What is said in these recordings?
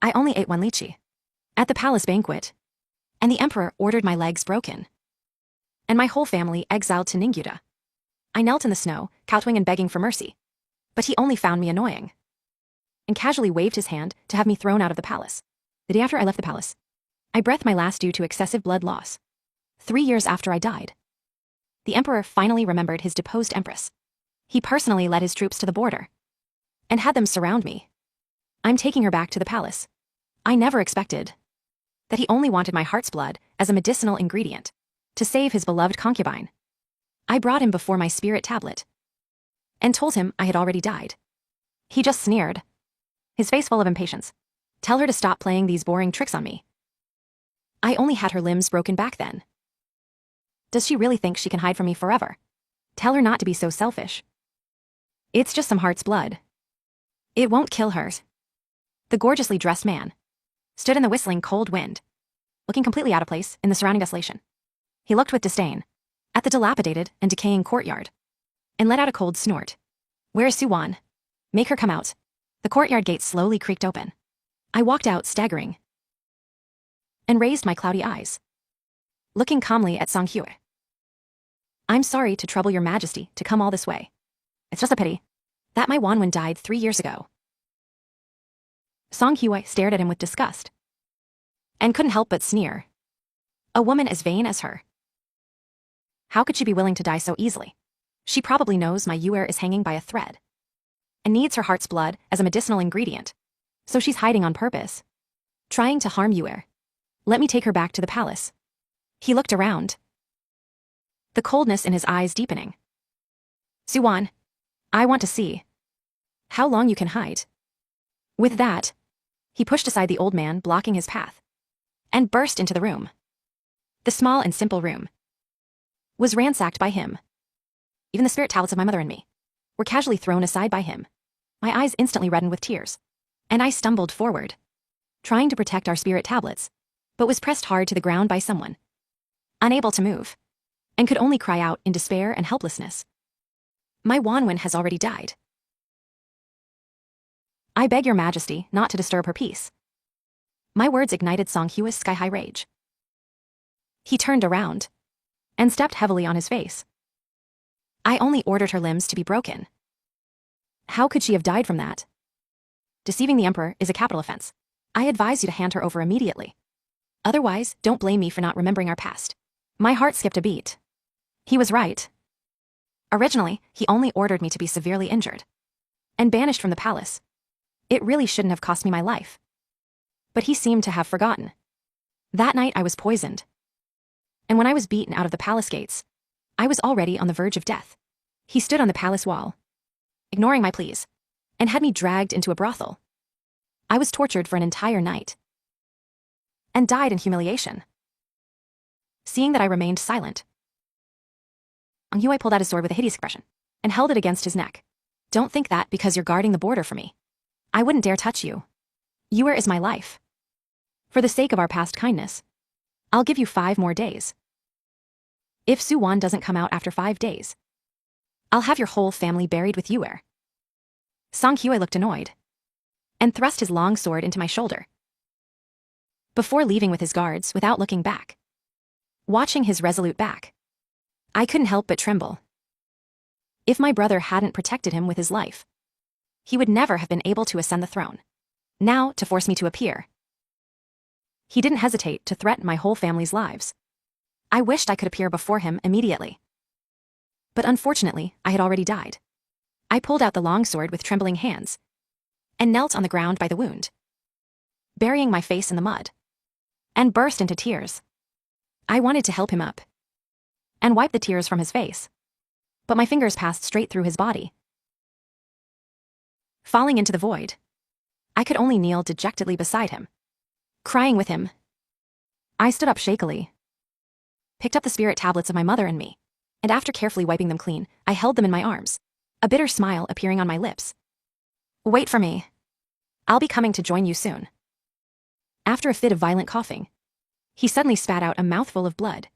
I only ate one lychee. At the palace banquet. And the emperor ordered my legs broken. And my whole family exiled to Ningyuda. I knelt in the snow, kowtowing and begging for mercy. But he only found me annoying. And casually waved his hand to have me thrown out of the palace. The day after I left the palace, I breathed my last due to excessive blood loss. 3 years after I died. The emperor finally remembered his deposed empress. He personally led his troops to the border. And had them surround me. I'm taking her back to the palace. I never expected that he only wanted my heart's blood as a medicinal ingredient to save his beloved concubine. I brought him before my spirit tablet and told him I had already died. He just sneered, his face full of impatience. Tell her to stop playing these boring tricks on me. I only had her limbs broken back then. Does she really think she can hide from me forever? Tell her not to be so selfish. It's just some heart's blood. It won't kill her. The gorgeously dressed man stood in the whistling cold wind, looking completely out of place in the surrounding desolation. He looked with disdain at the dilapidated and decaying courtyard and let out a cold snort. Where is Suwan? Make her come out. The courtyard gate slowly creaked open. I walked out staggering and raised my cloudy eyes, looking calmly at Song Hue. I'm sorry to trouble your majesty to come all this way. It's just a pity that my Wanwen died 3 years ago. Song Hue stared at him with disgust and couldn't help but sneer. A woman as vain as her. How could she be willing to die so easily? She probably knows my Yuer is hanging by a thread and needs her heart's blood as a medicinal ingredient, so she's hiding on purpose, trying to harm Yuer. Let me take her back to the palace. He looked around, the coldness in his eyes deepening. Suwan, I want to see how long you can hide. With that, he pushed aside the old man blocking his path and burst into the room. The small and simple room was ransacked by him. Even the spirit tablets of my mother and me were casually thrown aside by him. My eyes instantly reddened with tears, and I stumbled forward, trying to protect our spirit tablets, but was pressed hard to the ground by someone, unable to move, and could only cry out in despair and helplessness. My Wanwen has already died. I beg your majesty not to disturb her peace. My words ignited Song Hue's sky-high rage. He turned around and stepped heavily on his face. I only ordered her limbs to be broken. How could she have died from that? Deceiving the emperor is a capital offense. I advise you to hand her over immediately. Otherwise, don't blame me for not remembering our past. My heart skipped a beat. He was right. Originally, he only ordered me to be severely injured and banished from the palace. It really shouldn't have cost me my life. But he seemed to have forgotten. That night I was poisoned. And when I was beaten out of the palace gates, I was already on the verge of death. He stood on the palace wall, ignoring my pleas, and had me dragged into a brothel. I was tortured for an entire night and died in humiliation. Seeing that I remained silent, Song Hue pulled out his sword with a hideous expression and held it against his neck. Don't think that because you're guarding the border for me, I wouldn't dare touch you. Yuer is my life. For the sake of our past kindness, I'll give you 5 more days. If Suwan doesn't come out after 5 days, I'll have your whole family buried with Yuer. Song Hue looked annoyed and thrust his long sword into my shoulder before leaving with his guards without looking back. Watching his resolute back, I couldn't help but tremble. If my brother hadn't protected him with his life, he would never have been able to ascend the throne. Now, to force me to appear. He didn't hesitate to threaten my whole family's lives. I wished I could appear before him immediately. But unfortunately, I had already died. I pulled out the long sword with trembling hands and knelt on the ground by the wound, burying my face in the mud, and burst into tears. I wanted to help him up and wipe the tears from his face, but my fingers passed straight through his body. Falling into the void, I could only kneel dejectedly beside him, crying with him. I stood up shakily, picked up the spirit tablets of my mother and me, and after carefully wiping them clean, I held them in my arms, a bitter smile appearing on my lips. Wait for me. I'll be coming to join you soon. After a fit of violent coughing, he suddenly spat out a mouthful of blood.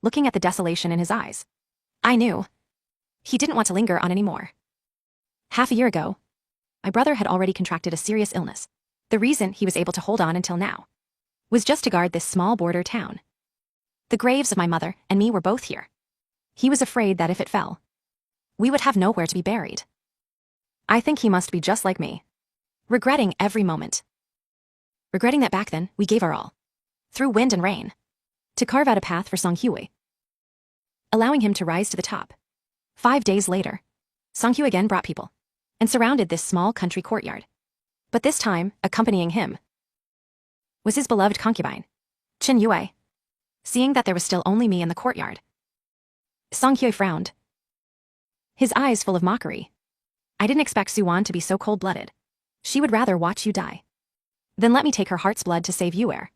Looking at the desolation in his eyes, I knew he didn't want to linger on anymore. Half a year ago, my brother had already contracted a serious illness The reason he was able to hold on until now was just to guard this small border town. The graves of my mother and me were both here. He was afraid that if it fell, we would have nowhere to be buried. I think he must be just like me, regretting every moment. Regretting that back then we gave our all, through wind and rain, to carve out a path for Song Hyue, allowing him to rise to the top. 5 days later, Song Hyue again brought people and surrounded this small country courtyard. But this time, accompanying him was his beloved concubine, Chin Yue. Seeing that there was still only me in the courtyard, Song Hyue frowned, his eyes full of mockery. I didn't expect Suwan to be so cold-blooded. She would rather watch you die than let me take her heart's blood to save Yue.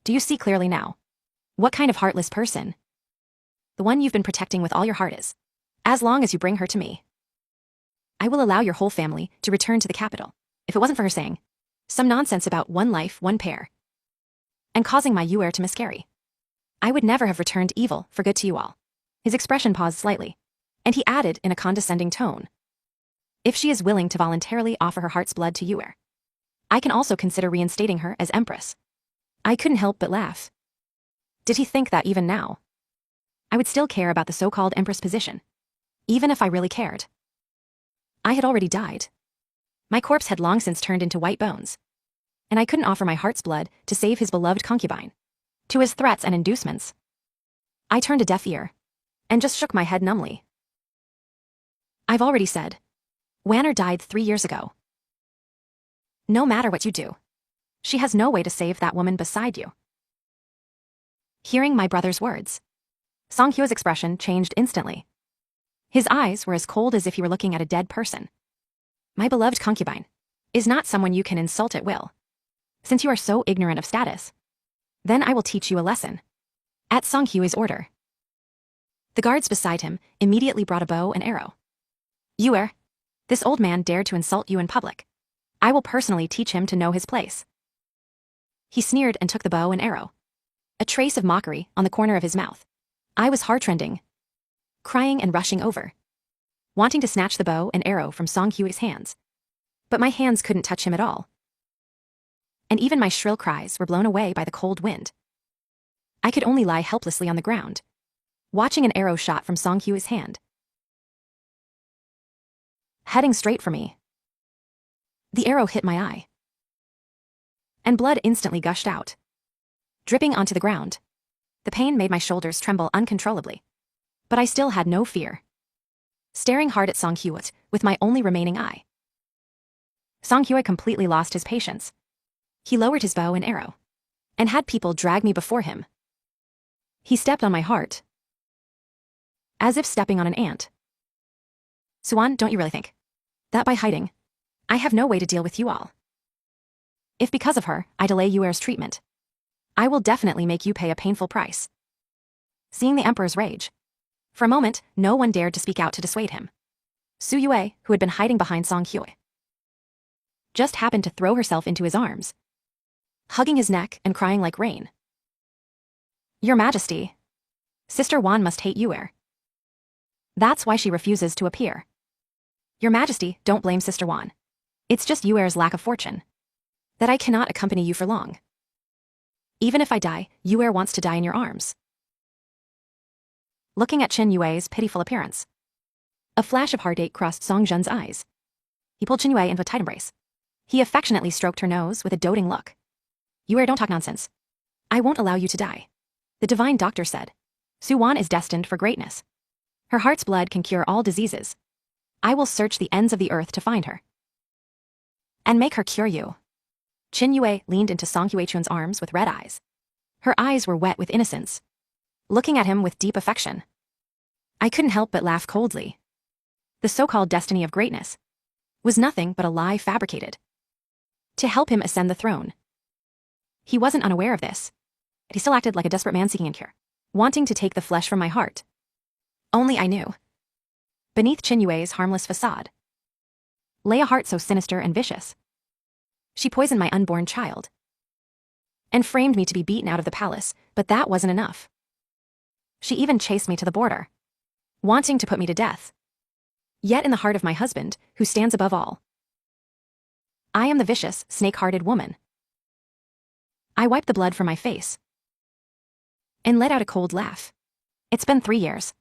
Do you see clearly now what kind of heartless person the one you've been protecting with all your heart is? As long as you bring her to me, I will allow your whole family to return to the capital. If it wasn't for her saying some nonsense about one life, one pair, and causing my Yue to miscarry, I would never have returned evil for good to you all. His expression paused slightly, and he added in a condescending tone, if she is willing to voluntarily offer her heart's blood to Yue, I can also consider reinstating her as empress. I couldn't help but laugh. Did he think that even now I would still care about the so-called empress position, even if I really cared? I had already died. My corpse had long since turned into white bones, and I couldn't offer my heart's blood to save his beloved concubine. To his threats and inducements, I turned a deaf ear and just shook my head numbly. I've already said, Wanner died 3 years ago. No matter what you do, she has no way to save that woman beside you. Hearing my brother's words, Song Hyue's expression changed instantly. His eyes were as cold as if he were looking at a dead person. My beloved concubine is not someone you can insult at will. Since you are so ignorant of status, then I will teach you a lesson. At Song Hyue's order, the guards beside him immediately brought a bow and arrow. Yue, this old man dared to insult you in public. I will personally teach him to know his place. He sneered and took the bow and arrow, a trace of mockery on the corner of his mouth. I was heartrending, crying and rushing over, wanting to snatch the bow and arrow from Song Hyue's hands. But my hands couldn't touch him at all, and even my shrill cries were blown away by the cold wind. I could only lie helplessly on the ground, watching an arrow shot from Song Hyue's hand, heading straight for me. The arrow hit my eye, and blood instantly gushed out, dripping onto the ground. The pain made my shoulders tremble uncontrollably, but I still had no fear, staring hard at Song Hyue with my only remaining eye. Song Hyue completely lost his patience. He lowered his bow and arrow, and had people drag me before him. He stepped on my heart, as if stepping on an ant. Suwan, don't you really think that by hiding, I have no way to deal with you all? If because of her, I delay Yue's treatment, I will definitely make you pay a painful price. Seeing the emperor's rage, for a moment, no one dared to speak out to dissuade him. Su Yue, who had been hiding behind Song Hyue, just happened to throw herself into his arms, hugging his neck and crying like rain. Your Majesty, Sister Wan must hate Yue. That's why she refuses to appear. Your Majesty, don't blame Sister Wan. It's just Yue's lack of fortune that I cannot accompany you for long. Even if I die, Yue wants to die in your arms. Looking at Chin Yue's pitiful appearance, a flash of heartache crossed Song Zhen's eyes. He pulled Chin Yue into a tight embrace. He affectionately stroked her nose with a doting look. Yue, don't talk nonsense. I won't allow you to die. The divine doctor said, Su Wan is destined for greatness. Her heart's blood can cure all diseases. I will search the ends of the earth to find her and make her cure you. Chin Yue leaned into Song Hyue-chun's arms with red eyes. Her eyes were wet with innocence, looking at him with deep affection. I couldn't help but laugh coldly. The so-called destiny of greatness was nothing but a lie fabricated to help him ascend the throne. He wasn't unaware of this, but he still acted like a desperate man seeking a cure, wanting to take the flesh from my heart. Only I knew, beneath Chin Yue's harmless facade, lay a heart so sinister and vicious. She poisoned my unborn child and framed me to be beaten out of the palace, but that wasn't enough. She even chased me to the border, wanting to put me to death. Yet in the heart of my husband, who stands above all, I am the vicious, snake-hearted woman. I wiped the blood from my face and let out a cold laugh. It's been 3 years.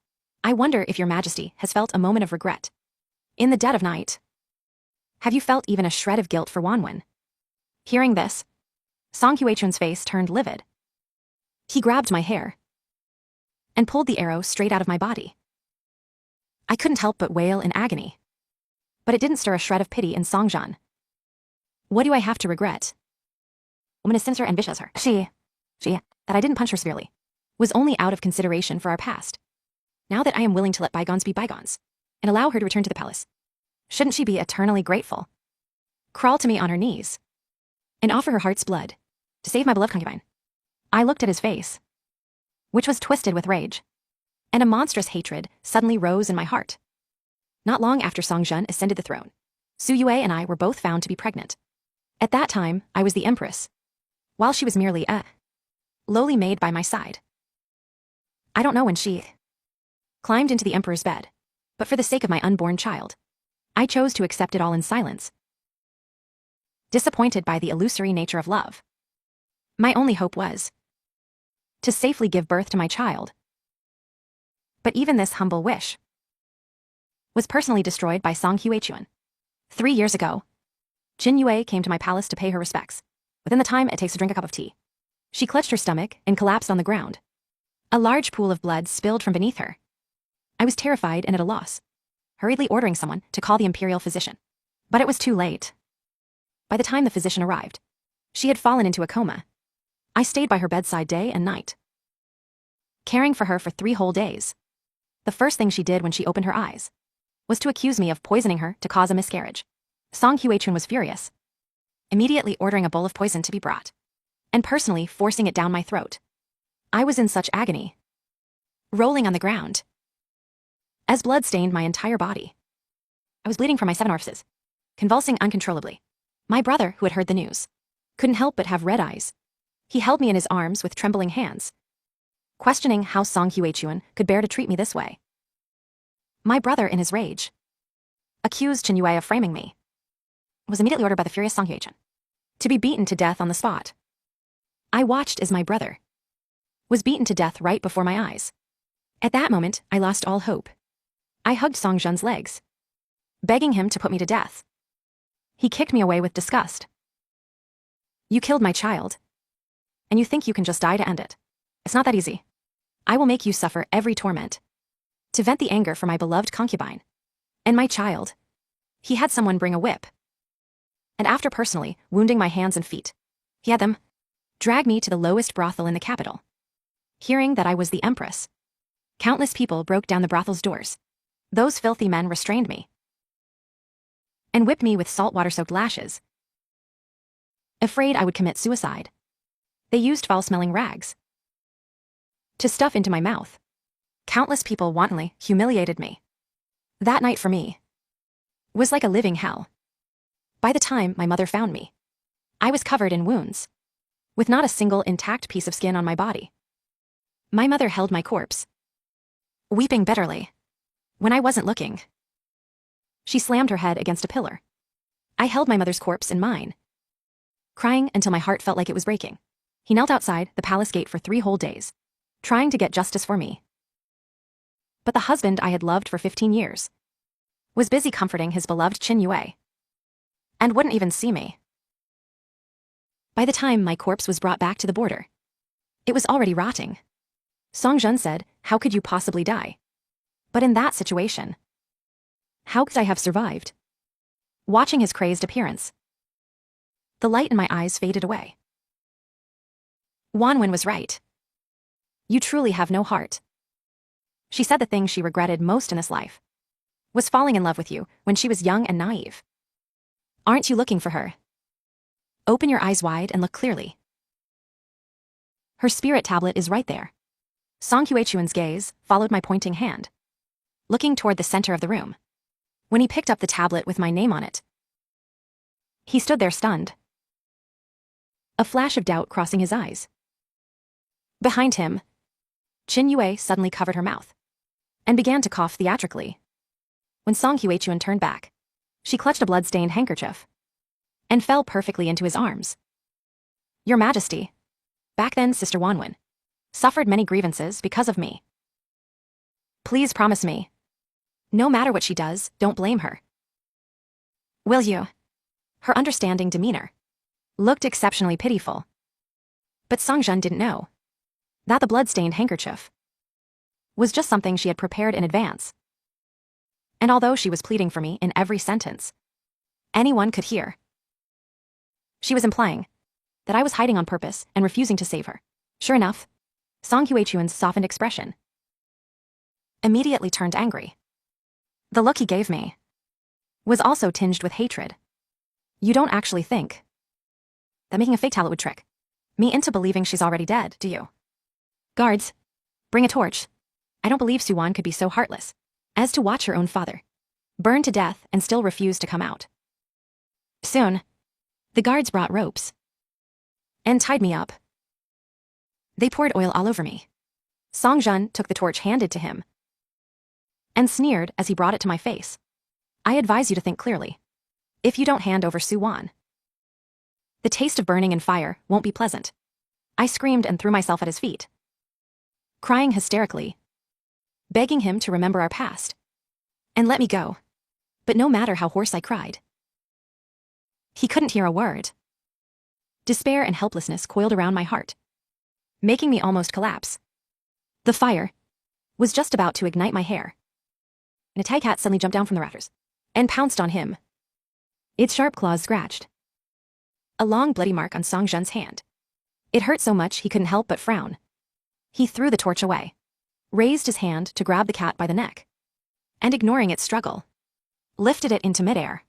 I wonder if your majesty has felt a moment of regret. In the dead of night. Have you felt even a shred of guilt for Wanwen? Hearing this, Song Hyechun's face turned livid. He grabbed my hair and pulled the arrow straight out of my body. I couldn't help but wail in agony. But it didn't stir a shred of pity in Songjan. What do I have to regret? Woman as sinister and vicious as her. She, that I didn't punch her severely, was only out of consideration for our past. Now that I am willing to let bygones be bygones and allow her to return to the palace, shouldn't she be eternally grateful? Crawl to me on her knees and offer her heart's blood to save my beloved concubine. I looked at his face, which was twisted with rage, and a monstrous hatred suddenly rose in my heart. Not long after Songjun ascended the throne, Su Yue and I were both found to be pregnant. At that time, I was the empress, while she was merely a lowly maid by my side. I don't know when she climbed into the emperor's bed, but for the sake of my unborn child, I chose to accept it all in silence. Disappointed by the illusory nature of love, my only hope was to safely give birth to my child. But even this humble wish was personally destroyed by Song Hyechun. 3 years ago, Jin Yue came to my palace to pay her respects. Within the time it takes to drink a cup of tea, she clutched her stomach and collapsed on the ground. A large pool of blood spilled from beneath her. I was terrified and at a loss, hurriedly ordering someone to call the imperial physician. But it was too late. By the time the physician arrived, she had fallen into a coma. I stayed by her bedside day and night, caring for her for 3 whole days. The first thing she did when she opened her eyes was to accuse me of poisoning her to cause a miscarriage. Song Hyechun was furious, immediately ordering a bowl of poison to be brought, and personally forcing it down my throat. I was in such agony, rolling on the ground, as blood stained my entire body. I was bleeding from my 7 orifices, convulsing uncontrollably. My brother, who had heard the news, couldn't help but have red eyes. He held me in his arms with trembling hands, questioning how Song Hyechun could bear to treat me this way. My brother, in his rage, accused Chen Yue of framing me, was immediately ordered by the furious Song Hyechun to be beaten to death on the spot. I watched as my brother was beaten to death right before my eyes. At that moment, I lost all hope. I hugged Songjun's legs, begging him to put me to death. He kicked me away with disgust. You killed my child, and you think you can just die to end it. It's not that easy. I will make you suffer every torment to vent the anger for my beloved concubine and my child. He had someone bring a whip, and after personally wounding my hands and feet, he had them drag me to the lowest brothel in the capital. Hearing that I was the empress, countless people broke down the brothel's doors. Those filthy men restrained me and whipped me with saltwater-soaked lashes. Afraid I would commit suicide, they used foul-smelling rags to stuff into my mouth. Countless people wantonly humiliated me. That night for me was like a living hell. By the time my mother found me, I was covered in wounds, with not a single intact piece of skin on my body. My mother held my corpse, weeping bitterly, when I wasn't looking. She slammed her head against a pillar. I held my mother's corpse in mine, crying until my heart felt like it was breaking. He knelt outside the palace gate for 3 whole days, trying to get justice for me. But the husband I had loved for 15 years was busy comforting his beloved Qin Yue, and wouldn't even see me. By the time my corpse was brought back to the border, it was already rotting. Songjun said, "How could you possibly die?" But in that situation, how could I have survived? Watching his crazed appearance, the light in my eyes faded away. Wanwen was right. You truly have no heart. She said the thing she regretted most in this life was falling in love with you when she was young and naive. Aren't you looking for her? Open your eyes wide and look clearly. Her spirit tablet is right there. Song Hyechun's gaze followed my pointing hand, looking toward the center of the room. When he picked up the tablet with my name on it, he stood there stunned, a flash of doubt crossing his eyes. Behind him, Qin Yue suddenly covered her mouth and began to cough theatrically. When Song Hyechun turned back, she clutched a blood-stained handkerchief and fell perfectly into his arms. Your Majesty. Back then, Sister Wanwen suffered many grievances because of me. Please promise me. No matter what she does, don't blame her. Will you? Her understanding demeanor looked exceptionally pitiful. But Songjun didn't know that the blood-stained handkerchief was just something she had prepared in advance. And although she was pleading for me in every sentence anyone could hear, she was implying that I was hiding on purpose and refusing to save her. Sure enough, Song Hye-chun's softened expression immediately turned angry. The look he gave me was also tinged with hatred. You don't actually think that making a fake talent would trick me into believing she's already dead, do you? Guards, bring a torch. I don't believe Suwon could be so heartless as to watch her own father burn to death and still refuse to come out. Soon, the guards brought ropes and tied me up. They poured oil all over me. Songjun took the torch handed to him and sneered as he brought it to my face. I advise you to think clearly. If you don't hand over Suwon, the taste of burning and fire won't be pleasant. I screamed and threw myself at his feet, crying hysterically, begging him to remember our past and let me go. But no matter how hoarse I cried, he couldn't hear a word. Despair and helplessness coiled around my heart, making me almost collapse. The fire was just about to ignite my hair, and a tag cat suddenly jumped down from the rafters and pounced on him. Its sharp claws scratched a long bloody mark on Songjun's hand. It hurt so much he couldn't help but frown. He threw the torch away, raised his hand to grab the cat by the neck, and ignoring its struggle, lifted it into midair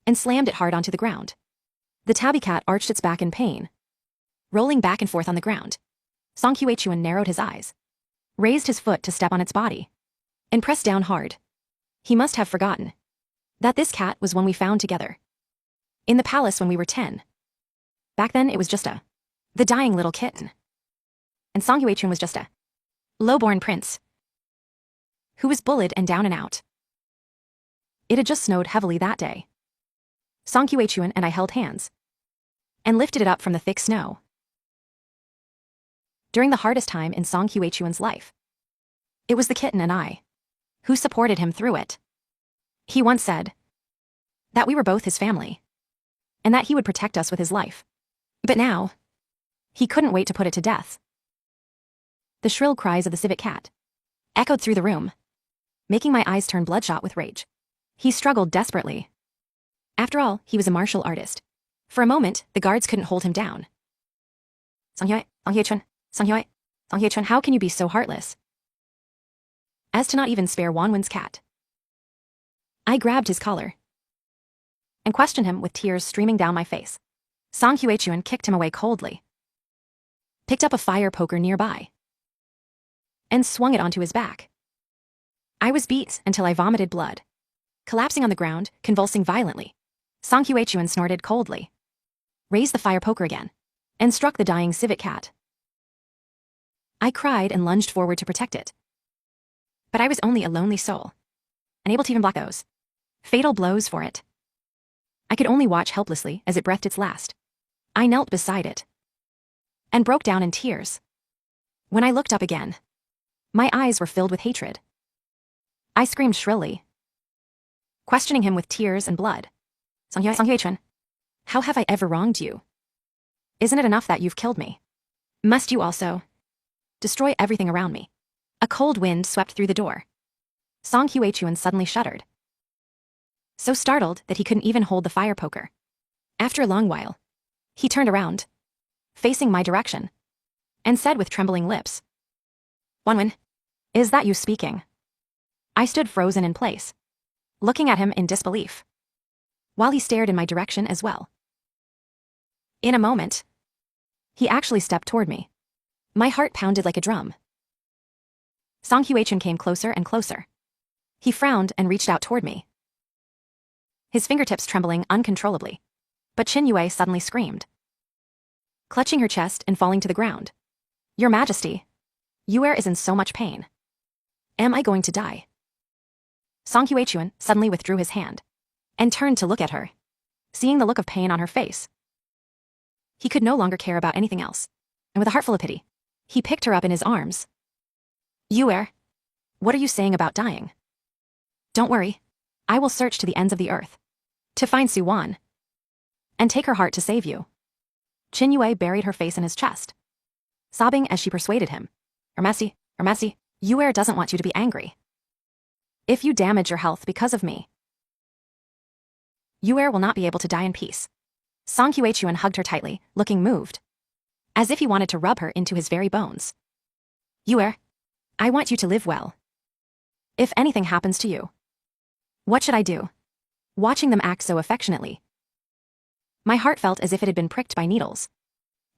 and slammed it hard onto the ground. The tabby cat arched its back in pain, rolling back and forth on the ground. Song Hye-chun narrowed his eyes, raised his foot to step on its body, and pressed down hard. He must have forgotten that this cat was one we found together in the palace when we were 10. Back then it was just the dying little kitten. And Song Hye-chun was just a low-born prince who was bullied and down and out. It had just snowed heavily that day. Song Hye-chun and I held hands and lifted it up from the thick snow. During the hardest time in Song Hye-chun's life, it was the kitten and I who supported him through it. He once said that we were both his family and that he would protect us with his life. But now, he couldn't wait to put it to death. The shrill cries of the civet cat echoed through the room, making my eyes turn bloodshot with rage. He struggled desperately. After all, he was a martial artist. For a moment, the guards couldn't hold him down. Song Hye-chun, how can you be so heartless as to not even spare Wanwen's cat? I grabbed his collar and questioned him with tears streaming down my face. Song Hye-chun kicked him away coldly, picked up a fire poker nearby, and swung it onto his back. I was beat until I vomited blood, collapsing on the ground, convulsing violently. Song Hye-chun snorted coldly, raised the fire poker again, and struck the dying civet cat. I cried and lunged forward to protect it. But I was only a lonely soul, unable to even block those fatal blows for it. I could only watch helplessly as it breathed its last. I knelt beside it and broke down in tears. When I looked up again, my eyes were filled with hatred. I screamed shrilly, questioning him with tears and blood. Song Hye-chun, how have I ever wronged you? Isn't it enough that you've killed me? Must you also destroy everything around me? A cold wind swept through the door. Song Hye-chun suddenly shuddered, so startled that he couldn't even hold the fire poker. After a long while, he turned around, facing my direction, and said with trembling lips, Wanwen, is that you speaking? I stood frozen in place, looking at him in disbelief, while he stared in my direction as well. In a moment, he actually stepped toward me. My heart pounded like a drum. Song Hye-chun came closer and closer. He frowned and reached out toward me, his fingertips trembling uncontrollably. But Chin Yue suddenly screamed, clutching her chest and falling to the ground. Your Majesty, Yue is in so much pain. Am I going to die? Song Hye-chun suddenly withdrew his hand and turned to look at her. seeing the look of pain on her face. He could no longer care about anything else, and with a heart full of pity, he picked her up in his arms. Yue, what are you saying about dying? Don't worry. I will search to the ends of the earth to find Suwan and take her heart to save you. Qin Yue buried her face in his chest, sobbing as she persuaded him. Ermesi, Yue doesn't want you to be angry. If you damage your health because of me, Yue will not be able to die in peace. Song Huichuan hugged her tightly, looking moved, as if he wanted to rub her into his very bones. Yue, I want you to live well. If anything happens to you, what should I do? Watching them act so affectionately, my heart felt as if it had been pricked by needles,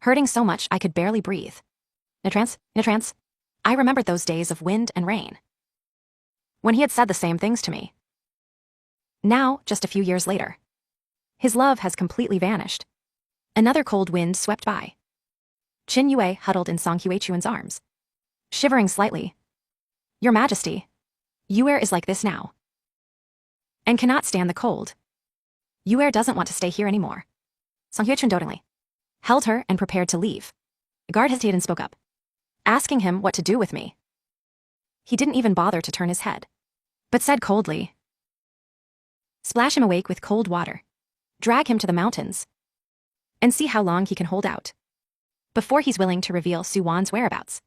hurting so much I could barely breathe. In a trance, I remembered those days of wind and rain, when he had said the same things to me. Now, just a few years later, his love has completely vanished. Another cold wind swept by. Qin Yue huddled in Song Huichuan's arms, shivering slightly. Your Majesty, Yue is like this now, and cannot stand the cold. Yue doesn't want to stay here anymore. Song Huichuan dotingly held her and prepared to leave. The guard hesitated and spoke up, asking him what to do with me. He didn't even bother to turn his head, but said coldly, splash him awake with cold water, drag him to the mountains, and see how long he can hold out before he's willing to reveal Suwan's whereabouts.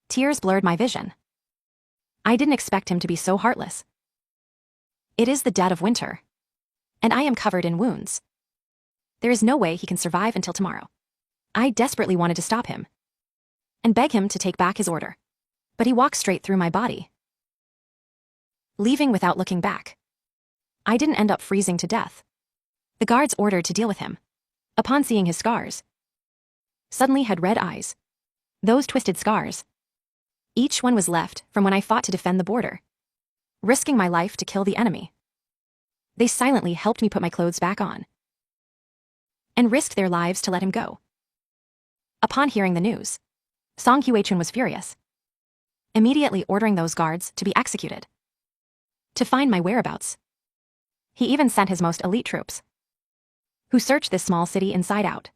Tears blurred my vision. I didn't expect him to be so heartless. It is the dead of winter, and I am covered in wounds. There is no way he can survive until tomorrow. I desperately wanted to stop him and beg him to take back his order, but he walked straight through my body, leaving without looking back. I didn't end up freezing to death. The guards ordered to deal with him, upon seeing his scars, suddenly had red eyes. Those twisted scars. Each one was left from when I fought to defend the border, risking my life to kill the enemy. They silently helped me put my clothes back on and risked their lives to let him go. Upon hearing the news, Song Huichuan was furious, immediately ordering those guards to be executed. To find my whereabouts, he even sent his most elite troops, who searched this small city inside out.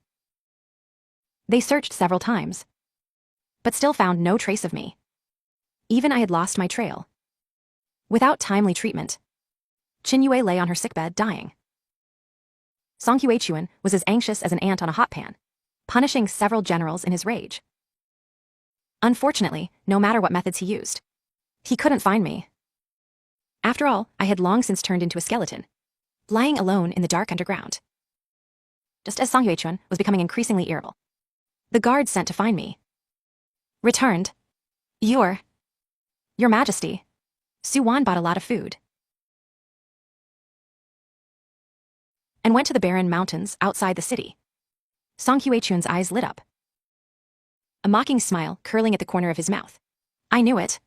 They searched several times, but still found no trace of me. Even I had lost my trail. Without timely treatment, Qin Yue lay on her sickbed dying. Song Huichuan was as anxious as an ant on a hot pan, punishing several generals in his rage. Unfortunately, no matter what methods he used, he couldn't find me. After all, I had long since turned into a skeleton, lying alone in the dark underground. Just as Song Huichuan was becoming increasingly irritable, the guards sent to find me returned. Your Majesty, Suwan bought a lot of food and went to the barren mountains outside the city. Song Huichuan's eyes lit up, a mocking smile curling at the corner of his mouth. I knew it.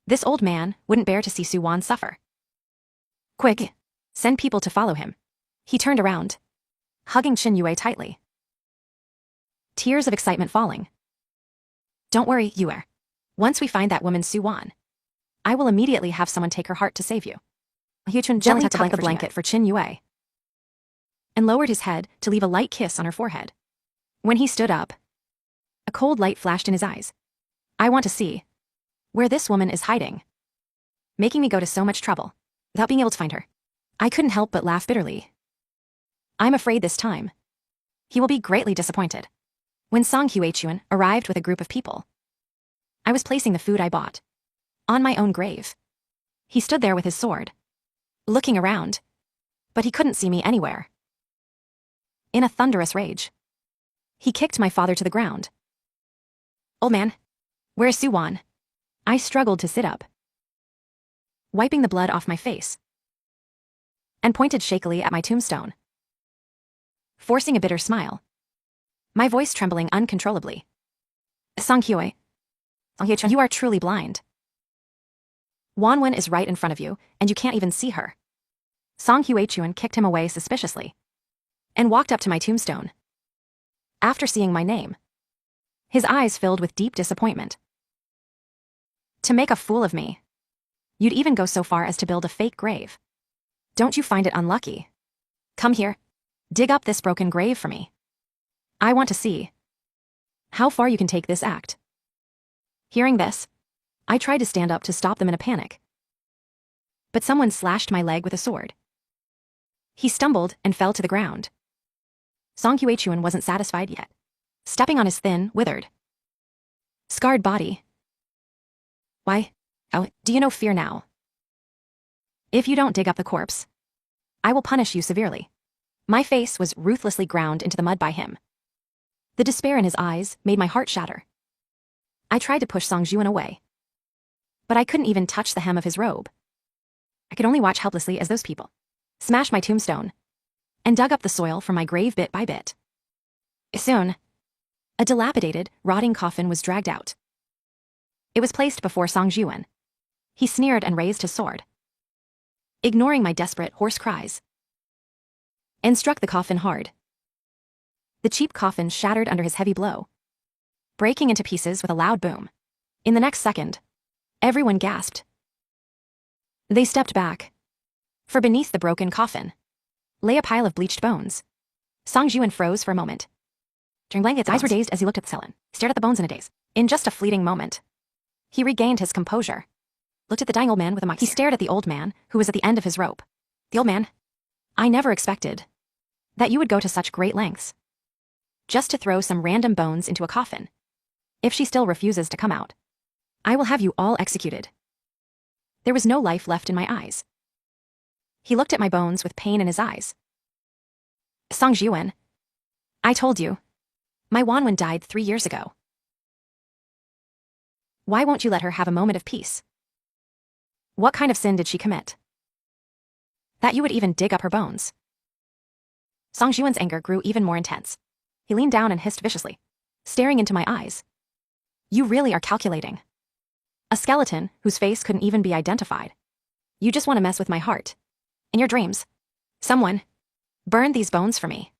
This old man wouldn't bear to see Suwan suffer. Quick, send people to follow him. He turned around, hugging Qin Yue tightly, tears of excitement falling. Don't worry, Yue. Once we find that woman Suwan, I will immediately have someone take her heart to save you. Huichuan gently tucked the blanket for Qin Yue and lowered his head to leave a light kiss on her forehead. When he stood up, a cold light flashed in his eyes. I want to see where this woman is hiding, making me go to so much trouble without being able to find her. I couldn't help but laugh bitterly. I'm afraid this time he will be greatly disappointed. When Song Huichuan arrived with a group of people, I was placing the food I bought on my own grave. He stood there with his sword, looking around, but he couldn't see me anywhere. In a thunderous rage, he kicked my father to the ground. Old man, where's Suwan? I struggled to sit up, wiping the blood off my face, and pointed shakily at my tombstone, forcing a bitter smile, my voice trembling uncontrollably. Song Huichuan, you are truly blind. Wanwen is right in front of you, and you can't even see her. Song Huichuan kicked him away suspiciously and walked up to my tombstone. After seeing my name, his eyes filled with deep disappointment. To make a fool of me, you'd even go so far as to build a fake grave. Don't you find it unlucky? Come here. Dig up this broken grave for me. I want to see how far you can take this act. Hearing this, I tried to stand up to stop them in a panic. But someone slashed my leg with a sword. He stumbled and fell to the ground. Song Hye-chuan wasn't satisfied yet, stepping on his thin, withered, scarred body. Why, oh, do you know fear now? If you don't dig up the corpse, I will punish you severely. My face was ruthlessly ground into the mud by him. The despair in his eyes made my heart shatter. I tried to push Song Hye-chuan away, but I couldn't even touch the hem of his robe. I could only watch helplessly as those people smashed my tombstone and dug up the soil from my grave bit by bit. Soon, a dilapidated, rotting coffin was dragged out. It was placed before Song Hye-chuan. He sneered and raised his sword, ignoring my desperate, hoarse cries, and struck the coffin hard. The cheap coffin shattered under his heavy blow, breaking into pieces with a loud boom. In the next second, everyone gasped. They stepped back, for beneath the broken coffin lay a pile of bleached bones. Song Hye-chuan froze for a moment. During blankets, eyes were dazed as he looked at the ceiling, stared at the bones in a daze. In just a fleeting moment, he regained his composure, looked at the dying old man with a mock. He stared at the old man, who was at the end of his rope. The old man, I never expected that you would go to such great lengths just to throw some random bones into a coffin. If she still refuses to come out, I will have you all executed. There was no life left in my eyes. He looked at my bones with pain in his eyes. Song Hye-chuan, I told you, my Wanwen died 3 years ago. Why won't you let her have a moment of peace? What kind of sin did she commit that you would even dig up her bones? Song Hye-chuan's anger grew even more intense. He leaned down and hissed viciously, staring into my eyes. You really are calculating. A skeleton whose face couldn't even be identified. You just want to mess with my heart. In your dreams, someone burned these bones for me.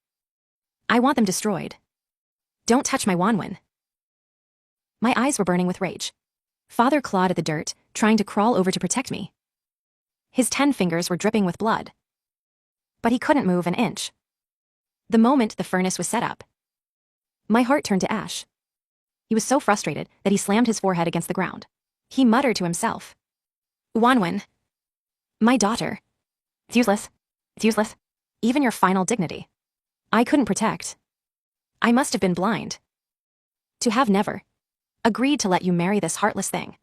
I want them destroyed. Don't touch my Wanwen. My eyes were burning with rage. Father clawed at the dirt, trying to crawl over to protect me. His 10 fingers were dripping with blood, but he couldn't move an inch. The moment the furnace was set up, my heart turned to ash. He was so frustrated that he slammed his forehead against the ground. He muttered to himself, Wanwen, my daughter. It's useless. It's useless. Even your final dignity, I couldn't protect. I must have been blind to have never agreed to let you marry this heartless thing.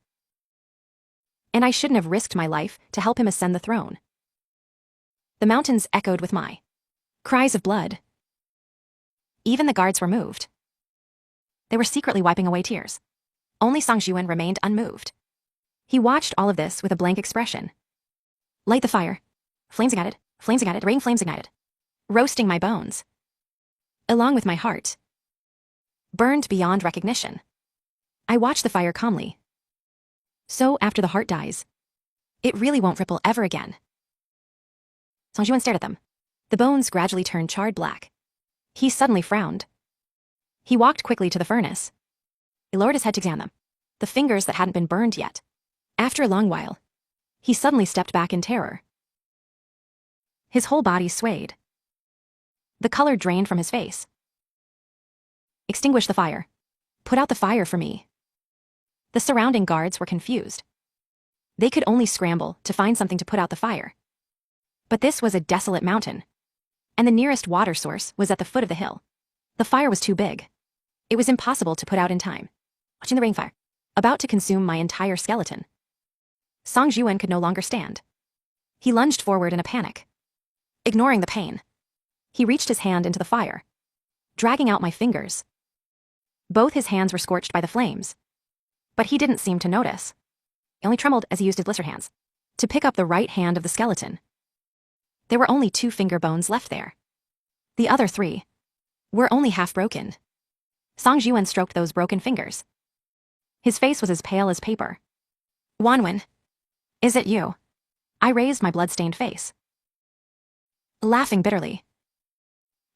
And I shouldn't have risked my life to help him ascend the throne. The mountains echoed with my cries of blood. Even the guards were moved. They were secretly wiping away tears. Only Song Hye-chuan remained unmoved. He watched all of this with a blank expression. Light the fire. Flames ignited, rain flames ignited, roasting my bones, along with my heart, burned beyond recognition. I watched the fire calmly. So after the heart dies, it really won't ripple ever again. Song Hye-chuan stared at them. The bones gradually turned charred black. He suddenly frowned. He walked quickly to the furnace. He lowered his head to examine them, the fingers that hadn't been burned yet. After a long while, he suddenly stepped back in terror. His whole body swayed. The color drained from his face. Extinguish the fire. Put out the fire for me. The surrounding guards were confused. They could only scramble to find something to put out the fire. But this was a desolate mountain, and the nearest water source was at the foot of the hill. The fire was too big. It was impossible to put out in time. Watching the ring fire, about to consume my entire skeleton. Song Hye-chuan could no longer stand. He lunged forward in a panic. Ignoring the pain, he reached his hand into the fire, dragging out my fingers. Both his hands were scorched by the flames, but he didn't seem to notice. He only trembled as he used his blistered hands to pick up the right hand of the skeleton. There were only 2 finger bones left there. The other 3 were only half broken. Song Hye-chuan stroked those broken fingers. His face was as pale as paper. Wanwen, is it you? I raised my blood-stained face, laughing bitterly.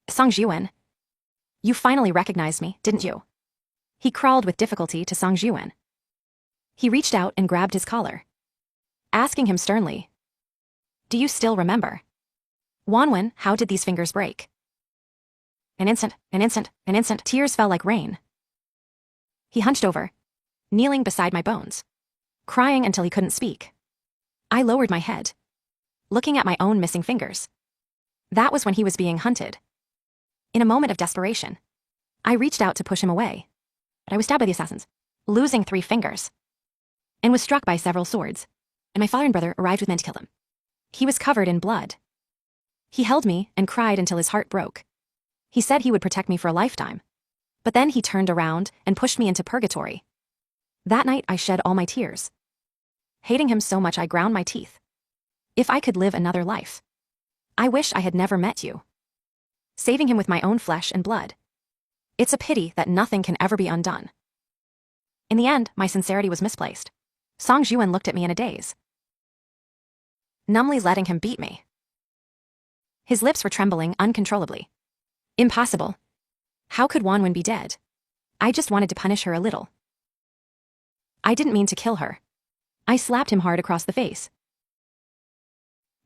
Song Hye-chuan, you finally recognized me, didn't you? He crawled with difficulty to Song Hye-chuan. He reached out and grabbed his collar, asking him sternly, do you still remember? Wanwen, how did these fingers break? An instant. Tears fell like rain. He hunched over, kneeling beside my bones, crying until he couldn't speak. I lowered my head, looking at my own missing fingers. That was when he was being hunted. In a moment of desperation, I reached out to push him away. But I was stabbed by the assassins, losing 3 fingers, and was struck by several swords, and my father and brother arrived with men to kill him. He was covered in blood. He held me and cried until his heart broke. He said he would protect me for a lifetime. But then he turned around and pushed me into purgatory. That night I shed all my tears. Hating him so much I ground my teeth. If I could live another life, I wish I had never met you, saving him with my own flesh and blood. It's a pity that nothing can ever be undone. In the end, my sincerity was misplaced. Song Jian looked at me in a daze, numbly letting him beat me. His lips were trembling uncontrollably. Impossible. How could Wanwen be dead? I just wanted to punish her a little. I didn't mean to kill her. I slapped him hard across the face.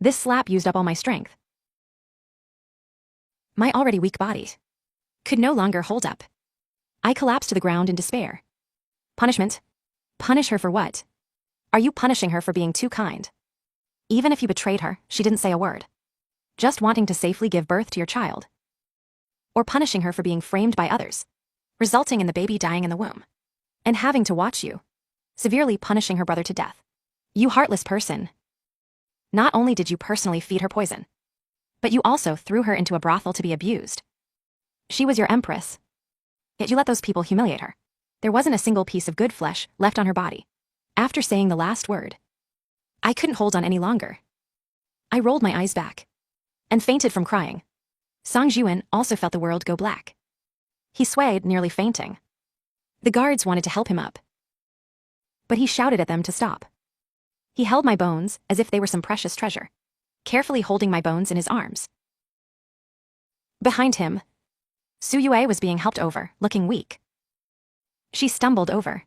This slap used up all my strength. My already weak body could no longer hold up. I collapsed to the ground in despair. Punishment? Punish her for what? Are you punishing her for being too kind? Even if you betrayed her, she didn't say a word. Just wanting to safely give birth to your child. Or punishing her for being framed by others, resulting in the baby dying in the womb, and having to watch you, severely punishing her brother to death. You heartless person. Not only did you personally feed her poison, but you also threw her into a brothel to be abused. She was your empress. Yet you let those people humiliate her. There wasn't a single piece of good flesh left on her body. After saying the last word, I couldn't hold on any longer. I rolled my eyes back and fainted from crying. Song Jian also felt the world go black. He swayed, nearly fainting. The guards wanted to help him up, but he shouted at them to stop. He held my bones as if they were some precious treasure, carefully holding my bones in his arms. Behind him, Su Yue was being helped over, looking weak. She stumbled over.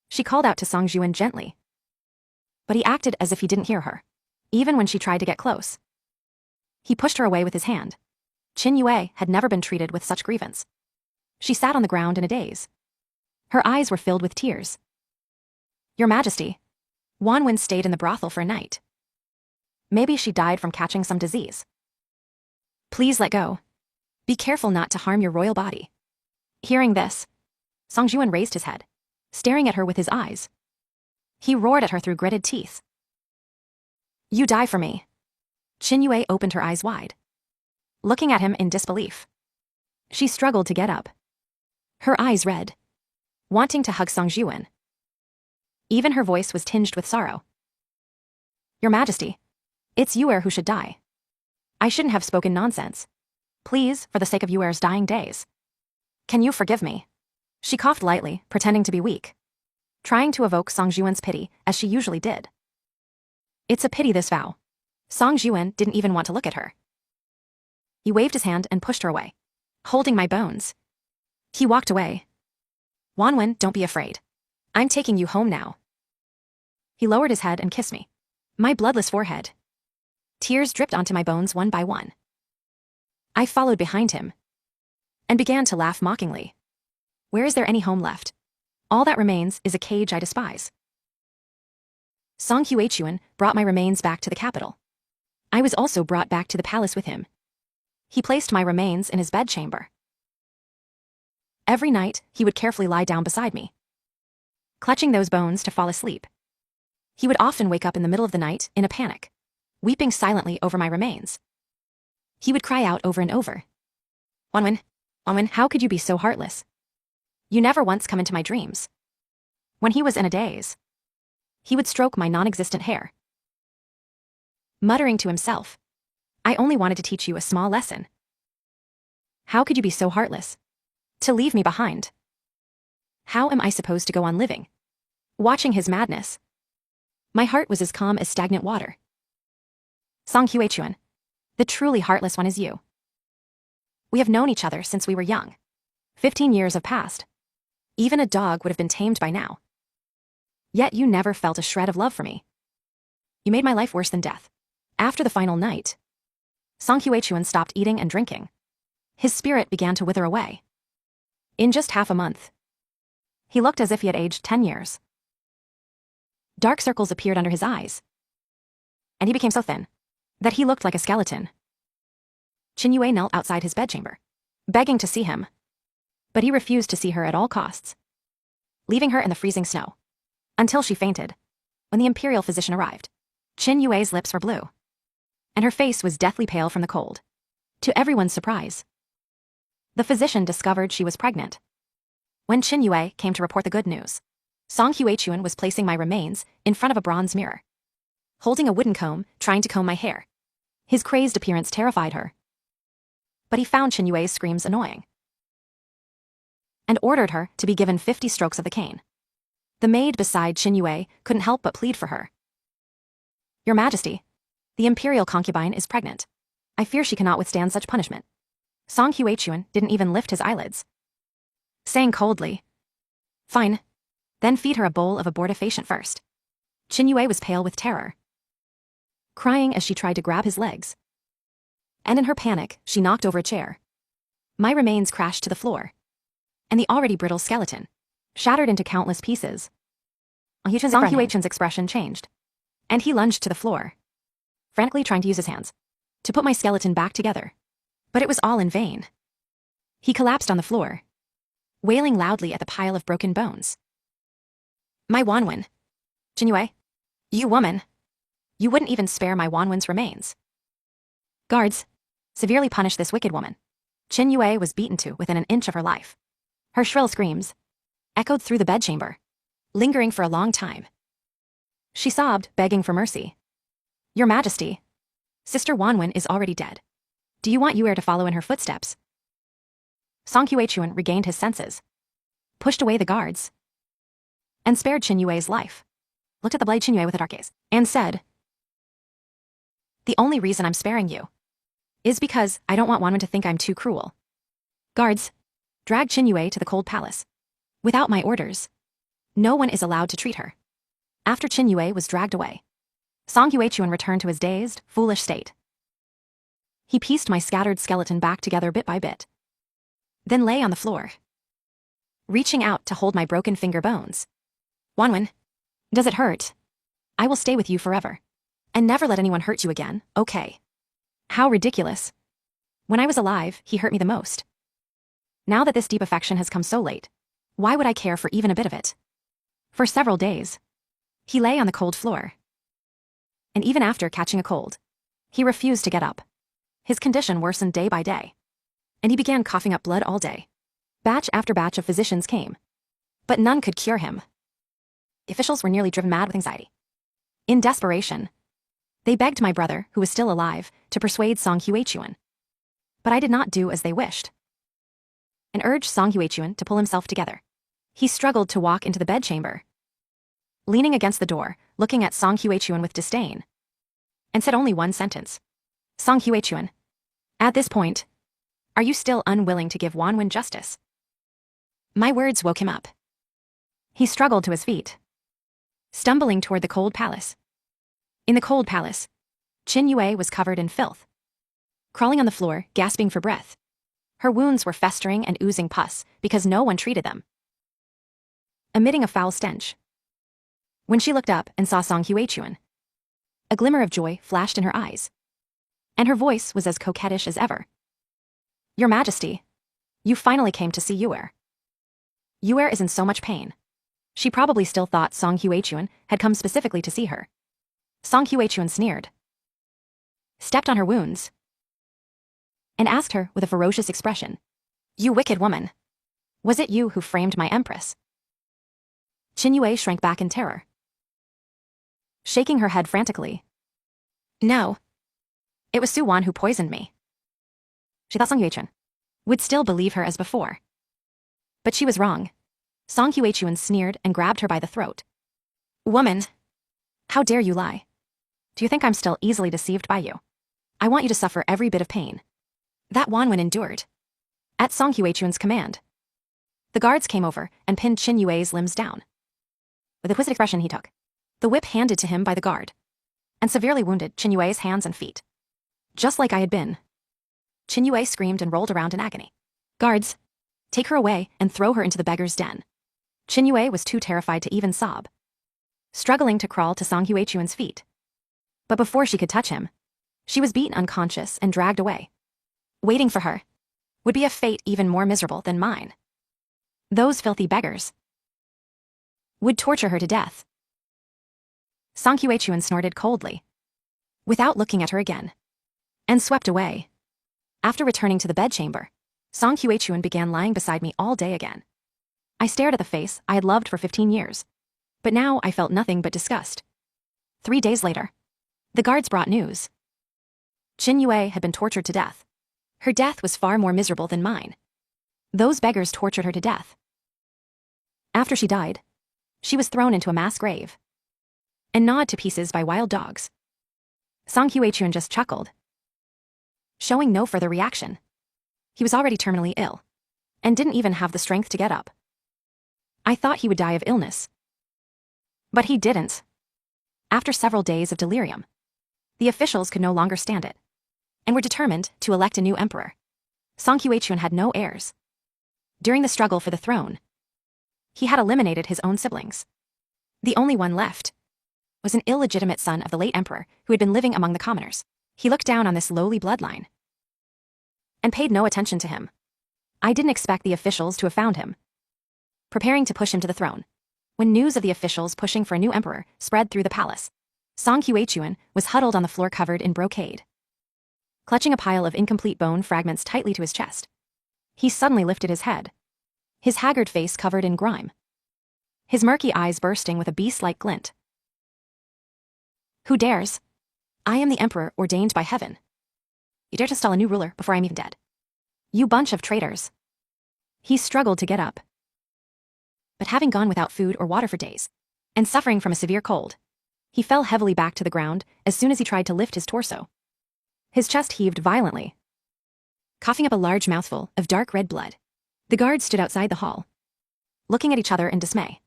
She called out to Song Jian gently, but he acted as if he didn't hear her, even when she tried to get close. He pushed her away with his hand. Qin Yue had never been treated with such grievance. She sat on the ground in a daze. Her eyes were filled with tears. Your Majesty, Wanwen stayed in the brothel for a night. Maybe she died from catching some disease. Please let go. Be careful not to harm your royal body. Hearing this, Song Jian raised his head, staring at her with his eyes. He roared at her through gritted teeth. You die for me. Qin Yue opened her eyes wide, looking at him in disbelief. She struggled to get up, her eyes red, wanting to hug Song Jian. Even her voice was tinged with sorrow. Your Majesty, it's Yuer who should die. I shouldn't have spoken nonsense. Please, for the sake of Yuer's dying days, can you forgive me? She coughed lightly, pretending to be weak, trying to evoke Song Jian's pity, as she usually did. It's a pity, this vow. Song Jian didn't even want to look at her. He waved his hand and pushed her away, holding my bones. He walked away. Wanwen, don't be afraid. I'm taking you home now. He lowered his head and kissed me, my bloodless forehead. Tears dripped onto my bones one by one. I followed behind him and began to laugh mockingly. Where is there any home left? All that remains is a cage I despise. Song Huichuan brought my remains back to the capital. I was also brought back to the palace with him. He placed my remains in his bedchamber. Every night, he would carefully lie down beside me, clutching those bones to fall asleep. He would often wake up in the middle of the night in a panic, weeping silently over my remains. He would cry out over and over. Wanwen, Wanwen, how could you be so heartless? You never once come into my dreams. When he was in a daze, he would stroke my non-existent hair, muttering to himself, I only wanted to teach you a small lesson. How could you be so heartless? To leave me behind? How am I supposed to go on living? Watching his madness. My heart was as calm as stagnant water. Song Huichuan, the truly heartless one is you. We have known each other since we were young. 15 years have passed. Even a dog would have been tamed by now. Yet you never felt a shred of love for me. You made my life worse than death. After the final night, Song Huichuan stopped eating and drinking. His spirit began to wither away. In just half a month, he looked as if he had aged 10 years. Dark circles appeared under his eyes, and he became so thin that he looked like a skeleton. Qin Yue knelt outside his bedchamber, begging to see him, but he refused to see her at all costs, leaving her in the freezing snow until she fainted. When the imperial physician arrived, Qin Yue's lips were blue, and her face was deathly pale from the cold. To everyone's surprise, the physician discovered she was pregnant. When Qin Yue came to report the good news, Song Huichuan was placing my remains in front of a bronze mirror, holding a wooden comb, trying to comb my hair. His crazed appearance terrified her, but he found Qin Yue's screams annoying and ordered her to be given 50 strokes of the cane. The maid beside Qin Yue couldn't help but plead for her. "Your Majesty, the imperial concubine is pregnant. I fear she cannot withstand such punishment." Song Huichuan didn't even lift his eyelids, saying coldly, "Fine, then feed her a bowl of abortifacient first." Qin Yue was pale with terror, crying as she tried to grab his legs. And in her panic, she knocked over a chair. My remains crashed to the floor, and the already brittle skeleton shattered into countless pieces. Song Huichuan's expression changed, and he lunged to the floor, frantically trying to use his hands to put my skeleton back together. But it was all in vain. He collapsed on the floor, wailing loudly at the pile of broken bones. "My Wanwen. Qin Yue, you woman. You wouldn't even spare my Wanwen's remains. Guards, severely punish this wicked woman." Qin Yue was beaten to within an inch of her life. Her shrill screams echoed through the bedchamber, lingering for a long time. She sobbed, begging for mercy. "Your Majesty, Sister Wanwen is already dead. Do you want Yue to follow in her footsteps?" Song Huichuan regained his senses, pushed away the guards, and spared Qin Yue's life. Looked at the blade Qin Yue with a dark gaze, and said, "The only reason I'm sparing you is because I don't want Wanwen to think I'm too cruel." Guards, drag Qin Yue to the cold palace. Without my orders, no one is allowed to treat her. After Qin Yue was dragged away, Song Huichuan returned to his dazed, foolish state. He pieced my scattered skeleton back together bit by bit, then lay on the floor, reaching out to hold my broken finger bones. "Wanwen, does it hurt? I will stay with you forever, and never let anyone hurt you again, okay?" How ridiculous. When I was alive, he hurt me the most. Now that this deep affection has come so late, why would I care for even a bit of it? For several days, he lay on the cold floor, and even after catching a cold, he refused to get up. His condition worsened day by day, and he began coughing up blood all day. Batch after batch of physicians came, but none could cure him. The officials were nearly driven mad with anxiety. In desperation, they begged my brother, who was still alive, to persuade Song Huichuan. But I did not do as they wished, and urged Song Huichuan to pull himself together. He struggled to walk into the bedchamber, leaning against the door, looking at Song Huichuan with disdain, and said only one sentence. "Song Huichuan, at this point, are you still unwilling to give Wanwen justice?" My words woke him up. He struggled to his feet, stumbling toward the cold palace. In the cold palace, Qin Yue was covered in filth, crawling on the floor, gasping for breath. Her wounds were festering and oozing pus because no one treated them, emitting a foul stench. When she looked up and saw Song Huichuan, a glimmer of joy flashed in her eyes, and her voice was as coquettish as ever. "Your Majesty, you finally came to see Yue. Yue is in so much pain." She probably still thought Song Huichuan had come specifically to see her. Song Huichuan sneered, stepped on her wounds, and asked her with a ferocious expression, "You wicked woman, was it you who framed my empress?" Qin Yue shrank back in terror, shaking her head frantically. "No, it was Su Wan who poisoned me." She thought Song Huichuan would still believe her as before, but she was wrong. Song Huichuan sneered and grabbed her by the throat. "Woman, how dare you lie? Do you think I'm still easily deceived by you? I want you to suffer every bit of pain that Wanwen endured." At Song Huichuan's command, the guards came over and pinned Qin Yue's limbs down. With a twisted expression he took the whip handed to him by the guard, and severely wounded Qin Yue's hands and feet, just like I had been. Qin Yue screamed and rolled around in agony. Guards! Take her away and throw her into the beggar's den. Qin Yue was too terrified to even sob, struggling to crawl to Song Huichuan's feet. But before she could touch him, she was beaten unconscious and dragged away. Waiting for her would be a fate even more miserable than mine. Those filthy beggars would torture her to death. Song Huichuan snorted coldly, without looking at her again, and swept away. After returning to the bedchamber, Song Huichuan began lying beside me all day again. I stared at the face I had loved for 15 years, but now I felt nothing but disgust. 3 days later, the guards brought news. Qin Yue had been tortured to death. Her death was far more miserable than mine. Those beggars tortured her to death. After she died, she was thrown into a mass grave and gnawed to pieces by wild dogs. Song Huichuan just chuckled, showing no further reaction. He was already terminally ill and didn't even have the strength to get up. I thought he would die of illness, but he didn't. After several days of delirium, the officials could no longer stand it and were determined to elect a new emperor. Song Huichuan had no heirs. During the struggle for the throne, he had eliminated his own siblings. The only one left was an illegitimate son of the late emperor who had been living among the commoners. He looked down on this lowly bloodline and paid no attention to him. I didn't expect the officials to have found him, preparing to push him to the throne. When news of the officials pushing for a new emperor spread through the palace, Song Huichuan was huddled on the floor covered in brocade, clutching a pile of incomplete bone fragments tightly to his chest. He suddenly lifted his head, his haggard face covered in grime, his murky eyes bursting with a beast-like glint. Who dares? I am the emperor ordained by heaven. You dare to install a new ruler before I'm even dead? You bunch of traitors. He struggled to get up, but having gone without food or water for days, and suffering from a severe cold, he fell heavily back to the ground as soon as he tried to lift his torso. His chest heaved violently, coughing up a large mouthful of dark red blood. The guards stood outside the hall, looking at each other in dismay.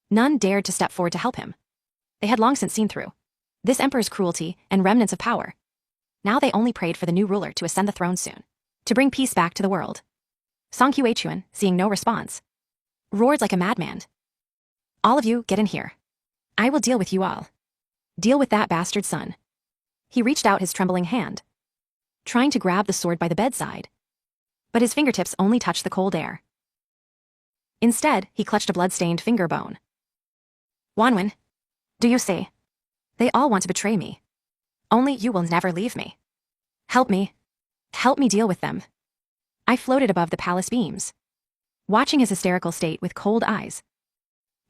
None dared to step forward to help him. They had long since seen through this emperor's cruelty and remnants of power. Now they only prayed for the new ruler to ascend the throne soon, to bring peace back to the world. Song Huichuan, seeing no response, roared like a madman. All of you, get in here. I will deal with you all. Deal with that bastard son. He reached out his trembling hand, trying to grab the sword by the bedside, but his fingertips only touched the cold air. Instead, he clutched a blood-stained finger bone. Wanwen, do you see? They all want to betray me. Only you will never leave me. Help me. Help me deal with them. I floated above the palace beams, watching his hysterical state with cold eyes.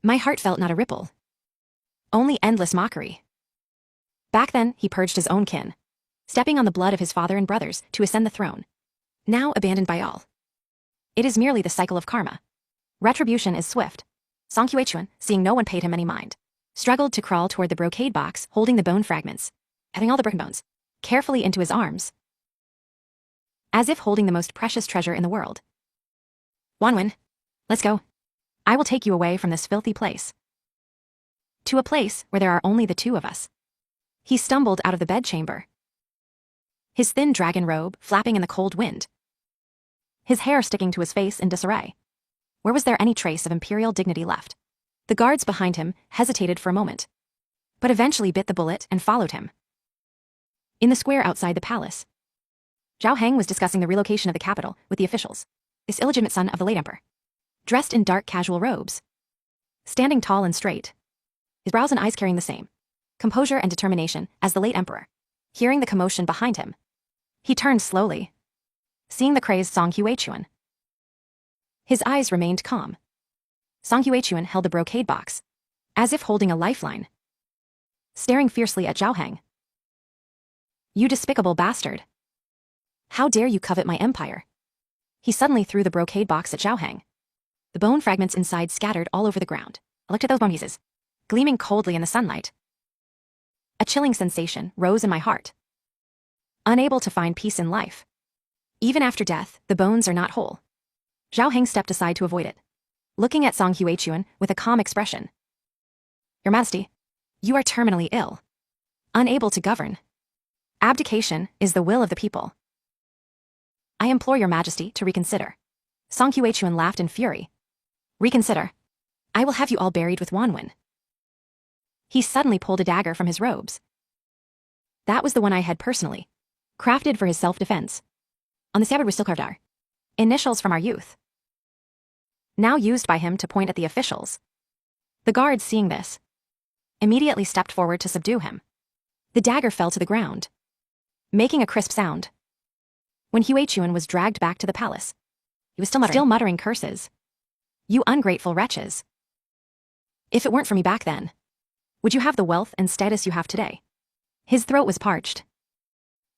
My heart felt not a ripple, only endless mockery. Back then, he purged his own kin, stepping on the blood of his father and brothers to ascend the throne, now abandoned by all. It is merely the cycle of karma. Retribution is swift. Song Huichuan, seeing no one paid him any mind, struggled to crawl toward the brocade box holding the bone fragments, adding all the broken bones carefully into his arms, as if holding the most precious treasure in the world. Wanwen, let's go. I will take you away from this filthy place, to a place where there are only the two of us. He stumbled out of the bedchamber, his thin dragon robe flapping in the cold wind, his hair sticking to his face in disarray. Where was there any trace of imperial dignity left? The guards behind him hesitated for a moment, but eventually bit the bullet and followed him. In the square outside the palace, Zhao Heng was discussing the relocation of the capital with the officials. This illegitimate son of the late emperor, dressed in dark casual robes, standing tall and straight, his brows and eyes carrying the same composure and determination as the late emperor. Hearing the commotion behind him, he turned slowly, seeing the crazed Song Huichuan. His eyes remained calm. Song Huichuan held the brocade box, as if holding a lifeline, staring fiercely at Zhao Heng. You despicable bastard. How dare you covet my empire? He suddenly threw the brocade box at Zhao Heng. The bone fragments inside scattered all over the ground. I looked at those bone pieces, gleaming coldly in the sunlight. A chilling sensation rose in my heart. Unable to find peace in life. Even after death, the bones are not whole. Zhao Heng stepped aside to avoid it, looking at Song Huichuan with a calm expression. Your Majesty, you are terminally ill, unable to govern. Abdication is the will of the people. I implore your majesty to reconsider. Song Hye-chuan laughed in fury. Reconsider? I will have you all buried with Wanwen. He suddenly pulled a dagger from his robes. That was the one I had personally crafted for his self-defense. On the scabbard were still carved our initials from our youth, now used by him to point at the officials. The guards, seeing this, immediately stepped forward to subdue him. The dagger fell to the ground, making a crisp sound. When Hye-chuan was dragged back to the palace, he was still muttering curses. You ungrateful wretches. If it weren't for me back then, would you have the wealth and status you have today? His throat was parched.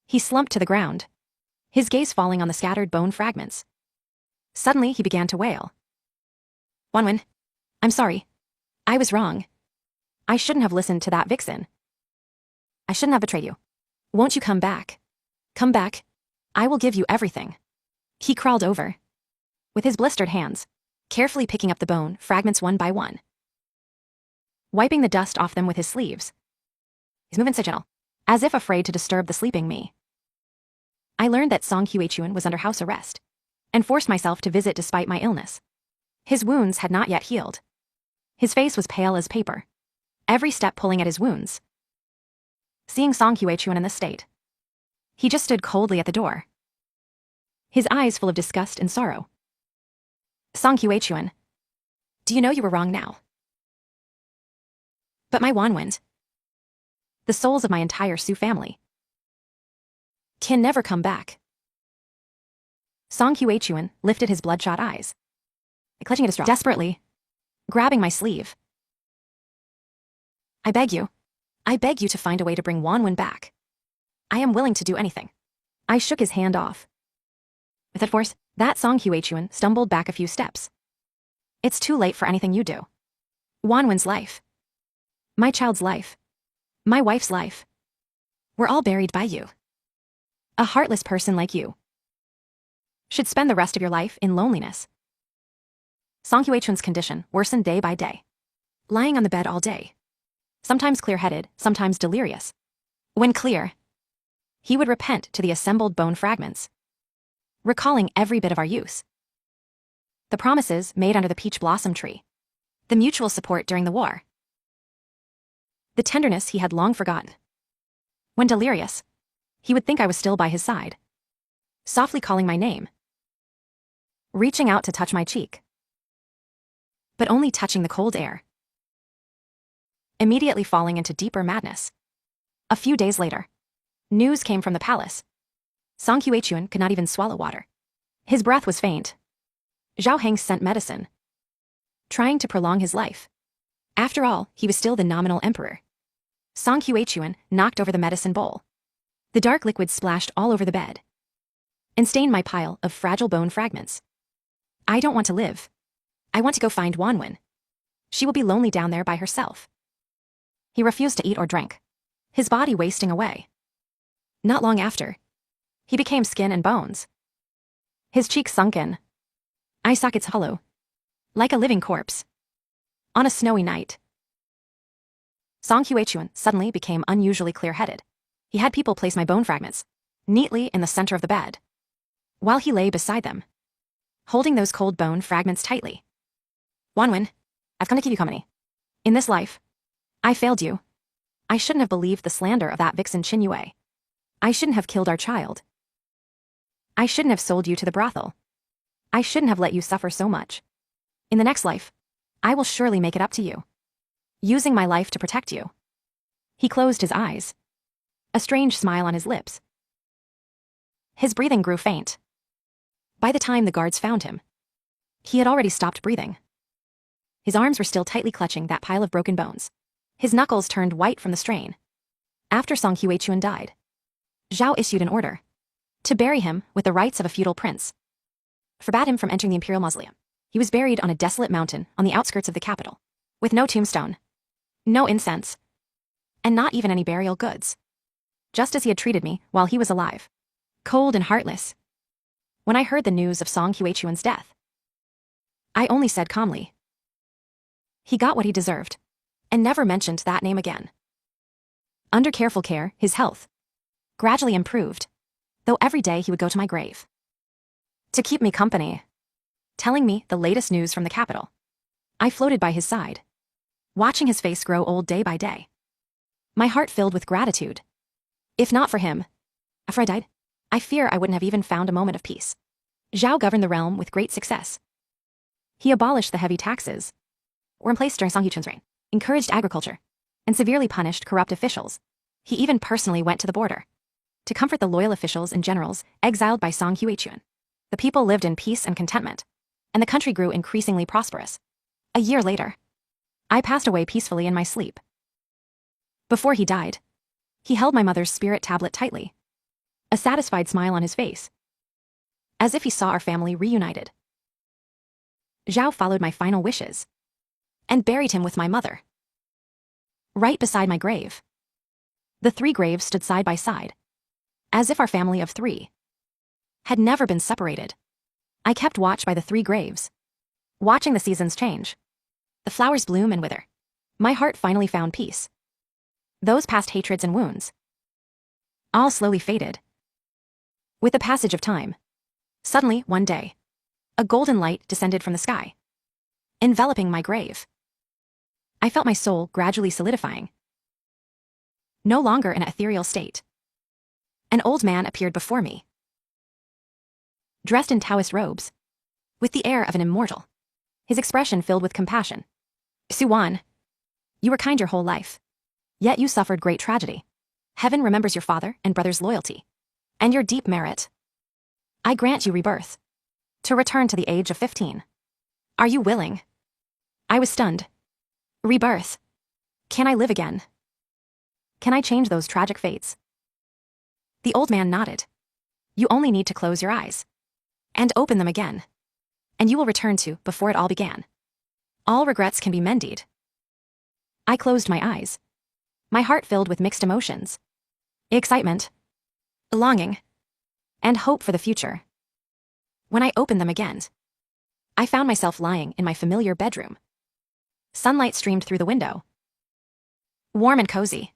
He slumped to the ground, his gaze falling on the scattered bone fragments. Suddenly he began to wail. Wanwen, I'm sorry. I was wrong. I shouldn't have listened to that vixen. I shouldn't have betrayed you. Won't you come back? Come back. I will give you everything. He crawled over, with his blistered hands, carefully picking up the bone fragments one by one, wiping the dust off them with his sleeves. His movements so gentle, as if afraid to disturb the sleeping me. I learned that Song Hye-chuan was under house arrest, and forced myself to visit despite my illness. His wounds had not yet healed. His face was pale as paper, every step pulling at his wounds. Seeing Song Hye-chuan in this state, he just stood coldly at the door, his eyes full of disgust and sorrow. Song Hye-chuan, do you know you were wrong now? But my Wanwen, the souls of my entire Sioux family, can never come back. Song Hye-chuan lifted his bloodshot eyes, clutching at a straw, desperately, grabbing my sleeve. I beg you to find a way to bring Wanwen back. I am willing to do anything. I shook his hand off. With that force, that Song Hye-chuan stumbled back a few steps. It's too late for anything you do. Wanwen's life, my child's life, my wife's life, we're all buried by you. A heartless person like you should spend the rest of your life in loneliness. Song Hye-chuan's condition worsened day by day, lying on the bed all day, sometimes clear-headed, sometimes delirious. When clear, he would repent to the assembled bone fragments, recalling every bit of our use. The promises made under the peach blossom tree, the mutual support during the war, the tenderness he had long forgotten. When delirious, he would think I was still by his side, softly calling my name, reaching out to touch my cheek, but only touching the cold air, immediately falling into deeper madness. A few days later, news came from the palace. Song Hye-chuan could not even swallow water. His breath was faint. Zhao Heng sent medicine, trying to prolong his life. After all, he was still the nominal emperor. Song Hye-chuan knocked over the medicine bowl. The dark liquid splashed all over the bed and stained my pile of fragile bone fragments. I don't want to live. I want to go find Wanwen. She will be lonely down there by herself. He refused to eat or drink, his body wasting away. Not long after, he became skin and bones, his cheeks sunken, eye sockets hollow, like a living corpse. On a snowy night, Song Hye-chuan suddenly became unusually clear-headed. He had people place my bone fragments neatly in the center of the bed, while he lay beside them, holding those cold bone fragments tightly. Wanwen, I've come to keep you company. In this life, I failed you. I shouldn't have believed the slander of that vixen Qin Yue. I shouldn't have killed our child. I shouldn't have sold you to the brothel. I shouldn't have let you suffer so much. In the next life, I will surely make it up to you, using my life to protect you. He closed his eyes, a strange smile on his lips. His breathing grew faint. By the time the guards found him, he had already stopped breathing. His arms were still tightly clutching that pile of broken bones. His knuckles turned white from the strain. After Song Hye-chuan died, Zhao issued an order to bury him with the rights of a feudal prince, forbade him from entering the imperial mausoleum. He was buried on a desolate mountain on the outskirts of the capital, with no tombstone, no incense, and not even any burial goods. Just as he had treated me while he was alive, cold and heartless. When I heard the news of Song Hye-chuan's death, I only said calmly, he got what he deserved, and never mentioned that name again. Under careful care, his health gradually improved, though every day he would go to my grave, to keep me company, telling me the latest news from the capital. I floated by his side, watching his face grow old day by day. My heart filled with gratitude. If not for him, after I died, I fear I wouldn't have even found a moment of peace. Zhao governed the realm with great success. He abolished the heavy taxes, were in place during Song Yuchun's reign, encouraged agriculture, and severely punished corrupt officials. He even personally went to the border to comfort the loyal officials and generals exiled by Song Yuechun. The people lived in peace and contentment, and the country grew increasingly prosperous. A year later, I passed away peacefully in my sleep. Before he died, he held my mother's spirit tablet tightly, a satisfied smile on his face, as if he saw our family reunited. Zhao followed my final wishes and buried him with my mother, right beside my grave. The 3 graves stood side by side, as if our family of 3 had never been separated. I kept watch by the 3 graves, watching the seasons change, the flowers bloom and wither. My heart finally found peace. Those past hatreds and wounds all slowly faded with the passage of time. Suddenly, one day, a golden light descended from the sky, enveloping my grave. I felt my soul gradually solidifying. No longer in an ethereal state, an old man appeared before me, dressed in Taoist robes, with the air of an immortal, his expression filled with compassion. Suwan, you were kind your whole life, yet you suffered great tragedy. Heaven remembers your father and brother's loyalty, and your deep merit. I grant you rebirth, to return to the age of 15. Are you willing? I was stunned. Rebirth. Can I live again? Can I change those tragic fates? The old man nodded. You only need to close your eyes and open them again, and you will return to before it all began. All regrets can be mended. I closed my eyes, my heart filled with mixed emotions. Excitement, longing, and hope for the future. When I opened them again, I found myself lying in my familiar bedroom. Sunlight streamed through the window, warm and cozy.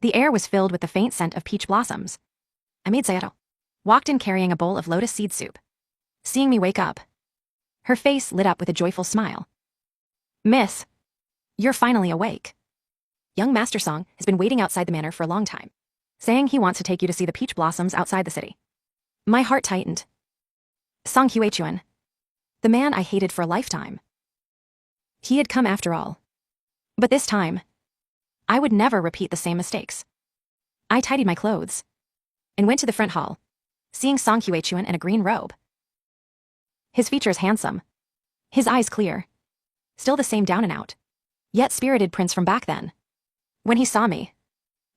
The air was filled with the faint scent of peach blossoms. I made Sayato walked in carrying a bowl of lotus seed soup. Seeing me wake up, her face lit up with a joyful smile. Miss, you're finally awake. Young Master Song has been waiting outside the manor for a long time, saying he wants to take you to see the peach blossoms outside the city. My heart tightened. Song Huichuan, the man I hated for a lifetime. He had come after all. But this time, I would never repeat the same mistakes. I tidied my clothes and went to the front hall, seeing Song Huichuan in a green robe. His features handsome, his eyes clear, still the same down and out, yet spirited prince from back then. When he saw me,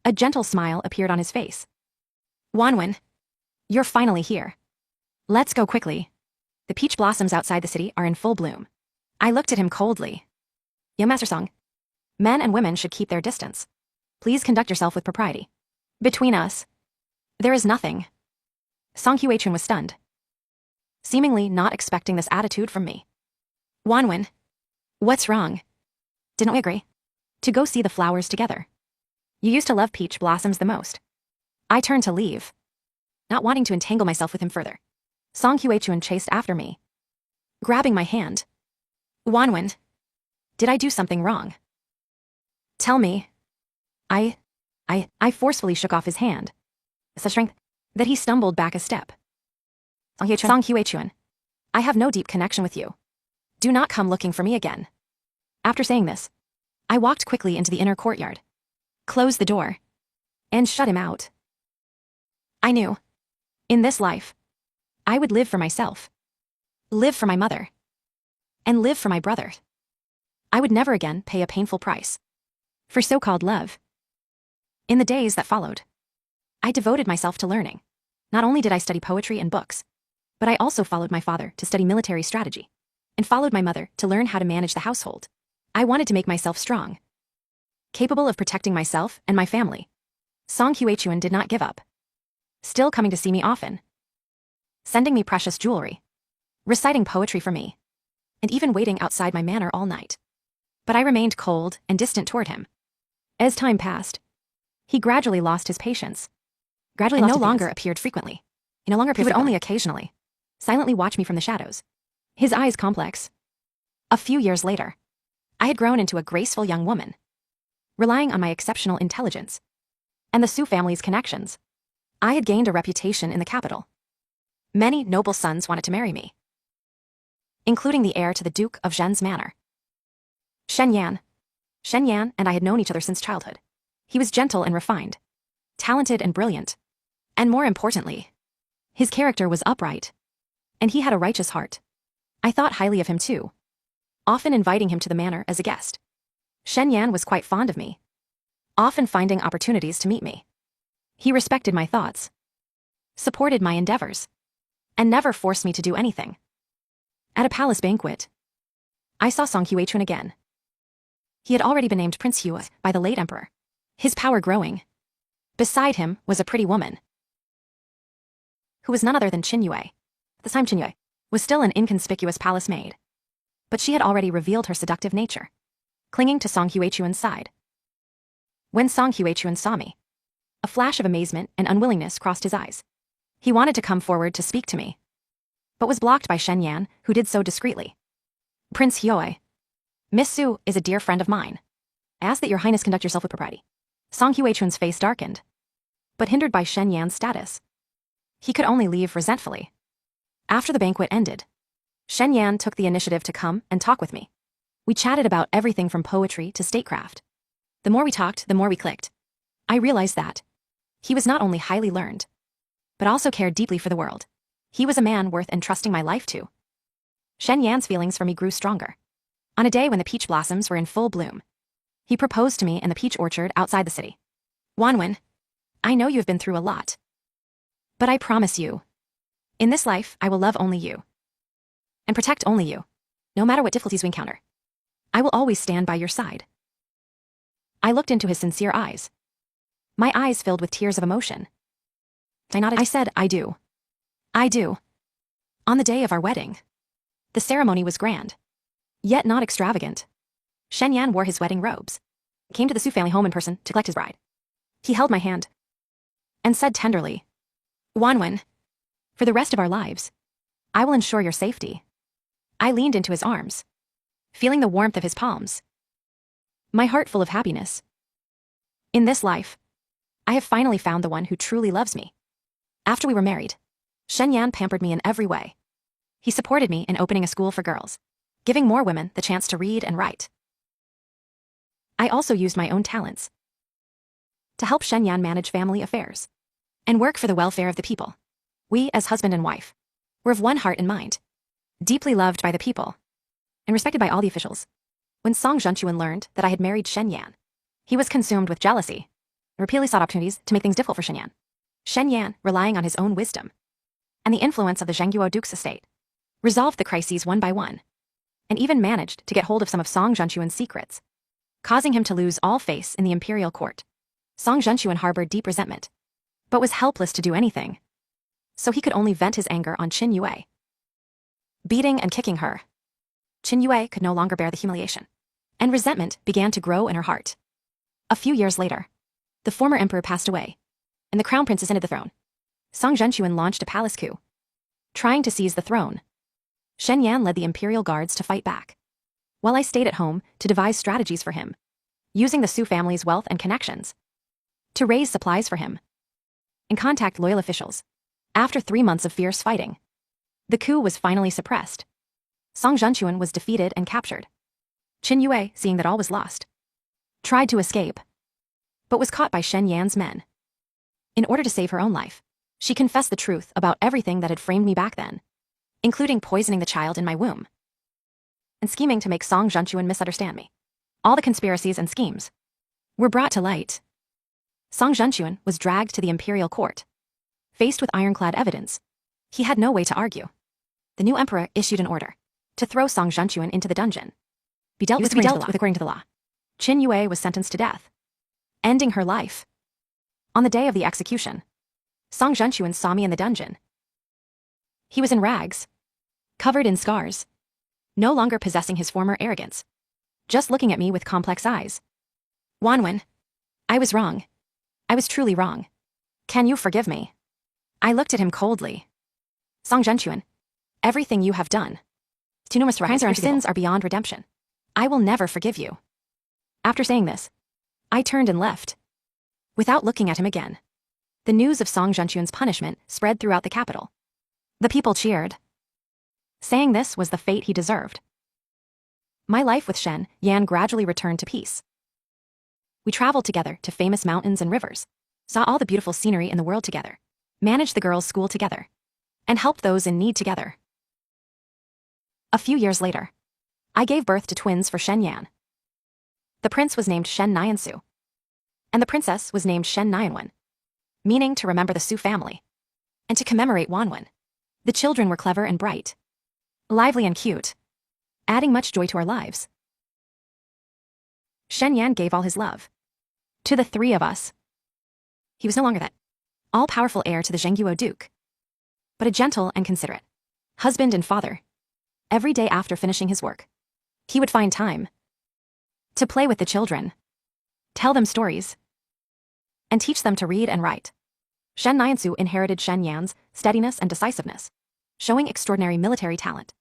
a gentle smile appeared on his face. Wanwen, you're finally here. Let's go quickly. The peach blossoms outside the city are in full bloom. I looked at him coldly. Young Master Song, men and women should keep their distance. Please conduct yourself with propriety. Between us, there is nothing. Song Huichun was stunned, seemingly not expecting this attitude from me. Wanwen, what's wrong? Didn't we agree to go see the flowers together? You used to love peach blossoms the most. I turned to leave, not wanting to entangle myself with him further. Song Huichun chased after me, grabbing my hand. Wanwen, did I do something wrong? Tell me. I forcefully shook off his hand, such strength that he stumbled back a step. Song Huichun, I have no deep connection with you. Do not come looking for me again. After saying this, I walked quickly into the inner courtyard, closed the door, and shut him out. I knew, in this life, I would live for myself, live for my mother, and live for my brother. I would never again pay a painful price for so-called love. In the days that followed, I devoted myself to learning. Not only did I study poetry and books, but I also followed my father to study military strategy, and followed my mother to learn how to manage the household. I wanted to make myself strong, capable of protecting myself and my family. Song Huichun did not give up, still coming to see me often, sending me precious jewelry, reciting poetry for me, and even waiting outside my manor all night. But I remained cold and distant toward him. As time passed, he gradually lost his patience. He no longer appeared frequently. He would only occasionally silently watch me from the shadows. His eyes complex. A few years later, I had grown into a graceful young woman, relying on my exceptional intelligence and the Su family's connections. I had gained a reputation in the capital. Many noble sons wanted to marry me, including the heir to the Duke of Zhen's manor. Shen Yan. Shen Yan and I had known each other since childhood. He was gentle and refined, talented and brilliant, and more importantly, his character was upright, and he had a righteous heart. I thought highly of him too, often inviting him to the manor as a guest. Shen Yan was quite fond of me, often finding opportunities to meet me. He respected my thoughts, supported my endeavors, and never forced me to do anything. At a palace banquet, I saw Song Huichun again. He had already been named Prince Hue by the late emperor, his power growing. Beside him was a pretty woman, who was none other than Qin Yue. At this time Qin Yue was still an inconspicuous palace maid, but she had already revealed her seductive nature, clinging to Song Huichun's side. When Song Huichun saw me, a flash of amazement and unwillingness crossed his eyes. He wanted to come forward to speak to me, but was blocked by Shen Yan, who did so discreetly. Prince Hue, Miss Su is a dear friend of mine. I ask that your highness conduct yourself with propriety. Song Huichun's face darkened, but hindered by Shen Yan's status, he could only leave resentfully. After the banquet ended, Shen Yan took the initiative to come and talk with me. We chatted about everything from poetry to statecraft. The more we talked, the more we clicked. I realized that he was not only highly learned, but also cared deeply for the world. He was a man worth entrusting my life to. Shen Yan's feelings for me grew stronger. On a day when the peach blossoms were in full bloom, he proposed to me in the peach orchard outside the city. Wanwen, I know you have been through a lot, but I promise you, in this life I will love only you and protect only you, no matter what difficulties we encounter. I will always stand by your side. I looked into his sincere eyes. My eyes filled with tears of emotion. I nodded. I said, I do. I do. On the day of our wedding, the ceremony was grand, yet not extravagant. Shen Yan wore his wedding robes, came to the Su family home in person to collect his bride. He held my hand and said tenderly, Wanwen, for the rest of our lives, I will ensure your safety. I leaned into his arms, feeling the warmth of his palms, my heart full of happiness. In this life, I have finally found the one who truly loves me. After we were married, Shen Yan pampered me in every way. He supported me in opening a school for girls, giving more women the chance to read and write. I also used my own talents to help Shen Yan manage family affairs and work for the welfare of the people. We, as husband and wife, were of one heart and mind, deeply loved by the people and respected by all the officials. When Song Zhenchuan learned that I had married Shen Yan, he was consumed with jealousy and repeatedly sought opportunities to make things difficult for Shen Yan. Shen Yan, relying on his own wisdom and the influence of the Zhengguo Duke's estate, resolved the crises one by one, and even managed to get hold of some of Song Zhenchuan's secrets, causing him to lose all face in the imperial court. Song Zhenchuan harbored deep resentment, but was helpless to do anything, so he could only vent his anger on Qin Yue. Beating and kicking her, Qin Yue could no longer bear the humiliation, and resentment began to grow in her heart. A few years later, the former emperor passed away, and the crown prince ascended the throne. Song Zhenchuan launched a palace coup, trying to seize the throne. Shen Yan led the imperial guards to fight back, while I stayed at home to devise strategies for him, using the Su family's wealth and connections to raise supplies for him and contact loyal officials. After 3 months of fierce fighting, the coup was finally suppressed. Song Zhenchuan was defeated and captured. Qin Yue, seeing that all was lost, tried to escape, but was caught by Shen Yan's men. In order to save her own life, she confessed the truth about everything that had framed me back then, including poisoning the child in my womb and scheming to make Song Zhenchuan misunderstand me. All the conspiracies and schemes were brought to light. Song Zhenchuan was dragged to the imperial court. Faced with ironclad evidence, he had no way to argue. The new emperor issued an order to throw Song Zhenchuan into the dungeon, be dealt with according to the law. Qin Yue was sentenced to death, ending her life. On the day of the execution, Song Zhenchuan saw me in the dungeon. He was in rags, covered in scars, no longer possessing his former arrogance, just looking at me with complex eyes. Wanwen, I was wrong. I was truly wrong. Can you forgive me? I looked at him coldly. Song Zhenchuan, Everything you have done. Too numerous to recognize. Your sins are beyond redemption. I will never forgive you. After saying this, I turned and left, without looking at him again. The news of Song Zhenchuan's punishment spread throughout the capital. The people cheered, saying this was the fate he deserved. My life with Shen Yan gradually returned to peace. We traveled together to famous mountains and rivers, saw all the beautiful scenery in the world together, managed the girls' school together, and helped those in need together. A few years later, I gave birth to twins for Shen Yan. The prince was named Shen Niansu, and the princess was named Shen Nianwen, meaning to remember the Su family, and to commemorate Wanwen. The children were clever and bright, lively and cute, adding much joy to our lives. Shen Yan gave all his love to the three of us. He was no longer that all-powerful heir to the Zhengguo Duke, but a gentle and considerate husband and father. Every day after finishing his work, he would find time to play with the children, tell them stories, and teach them to read and write. Shen Niansu inherited Shen Yan's steadiness and decisiveness, showing extraordinary military talent.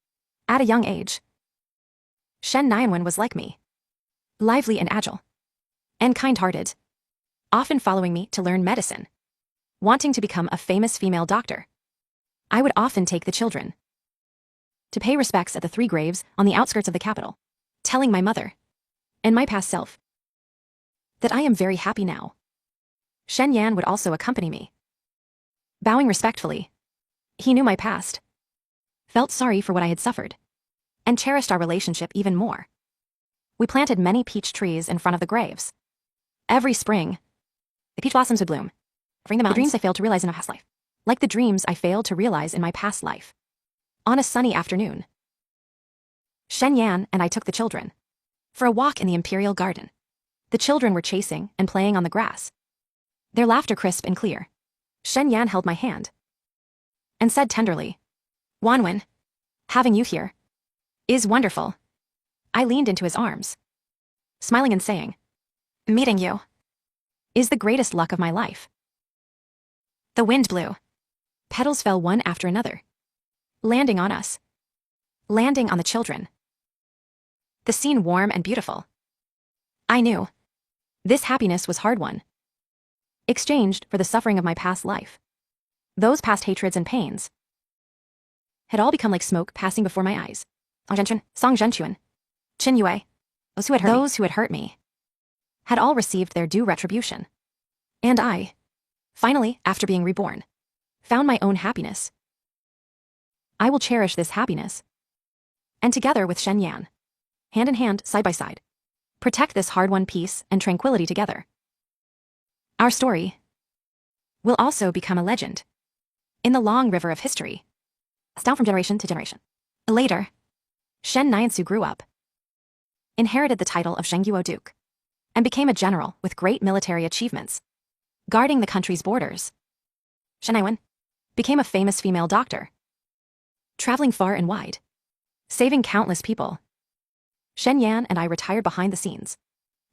At a young age, Shen Nianwen was like me, lively and agile, and kind-hearted, often following me to learn medicine, wanting to become a famous female doctor. I would often take the children to pay respects at the 3 graves on the outskirts of the capital, telling my mother and my past self that I am very happy now. Shen Yan would also accompany me, bowing respectfully. He knew my past, felt sorry for what I had suffered, and cherished our relationship even more. We planted many peach trees in front of the graves. Every spring, the peach blossoms would bloom, bring the dreams I failed to realize in a past life, like the dreams I failed to realize in my past life. On a sunny afternoon, Shen Yan and I took the children for a walk in the imperial garden. The children were chasing and playing on the grass, their laughter crisp and clear. Shen Yan held my hand and said tenderly, "Wanwen, having you here is wonderful." I leaned into his arms, smiling and saying, "Meeting you is the greatest luck of my life." The wind blew. Petals fell one after another, landing on us, landing on the children. The scene warm and beautiful. I knew this happiness was hard-won, exchanged for the suffering of my past life. Those past hatreds and pains had all become like smoke passing before my eyes. Song Zhenchuan, Qin Yue, those who had hurt me, had all received their due retribution. And I, finally, after being reborn, found my own happiness. I will cherish this happiness, and together with Shen Yan, hand in hand, side by side, protect this hard-won peace and tranquility together. Our story will also become a legend in the long river of history, down from generation to generation. Later, Shen Niansu grew up, inherited the title of Zhengguo Duke, and became a general with great military achievements, guarding the country's borders. Shen Nianwen became a famous female doctor, traveling far and wide, saving countless people. Shen Yan and I retired behind the scenes,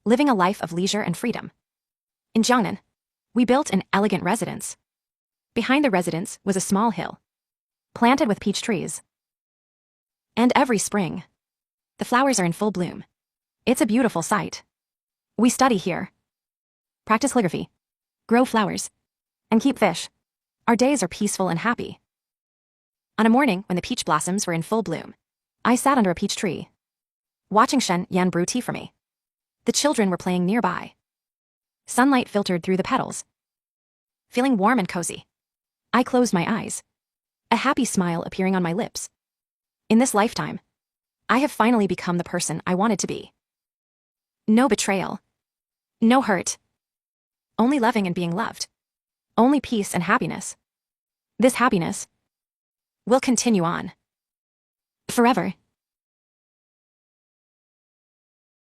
living a life of leisure and freedom. In Jiangnan, we built an elegant residence. Behind the residence was a small hill, planted with peach trees. And every spring, the flowers are in full bloom. It's a beautiful sight. We study here, practice calligraphy, grow flowers, and keep fish. Our days are peaceful and happy. On a morning when the peach blossoms were in full bloom, I sat under a peach tree, watching Shen Yan brew tea for me. The children were playing nearby. Sunlight filtered through the petals, feeling warm and cozy. I closed my eyes, a happy smile appearing on my lips. In this lifetime, I have finally become the person I wanted to be. No betrayal, no hurt, only loving and being loved, only peace and happiness. This happiness will continue on forever.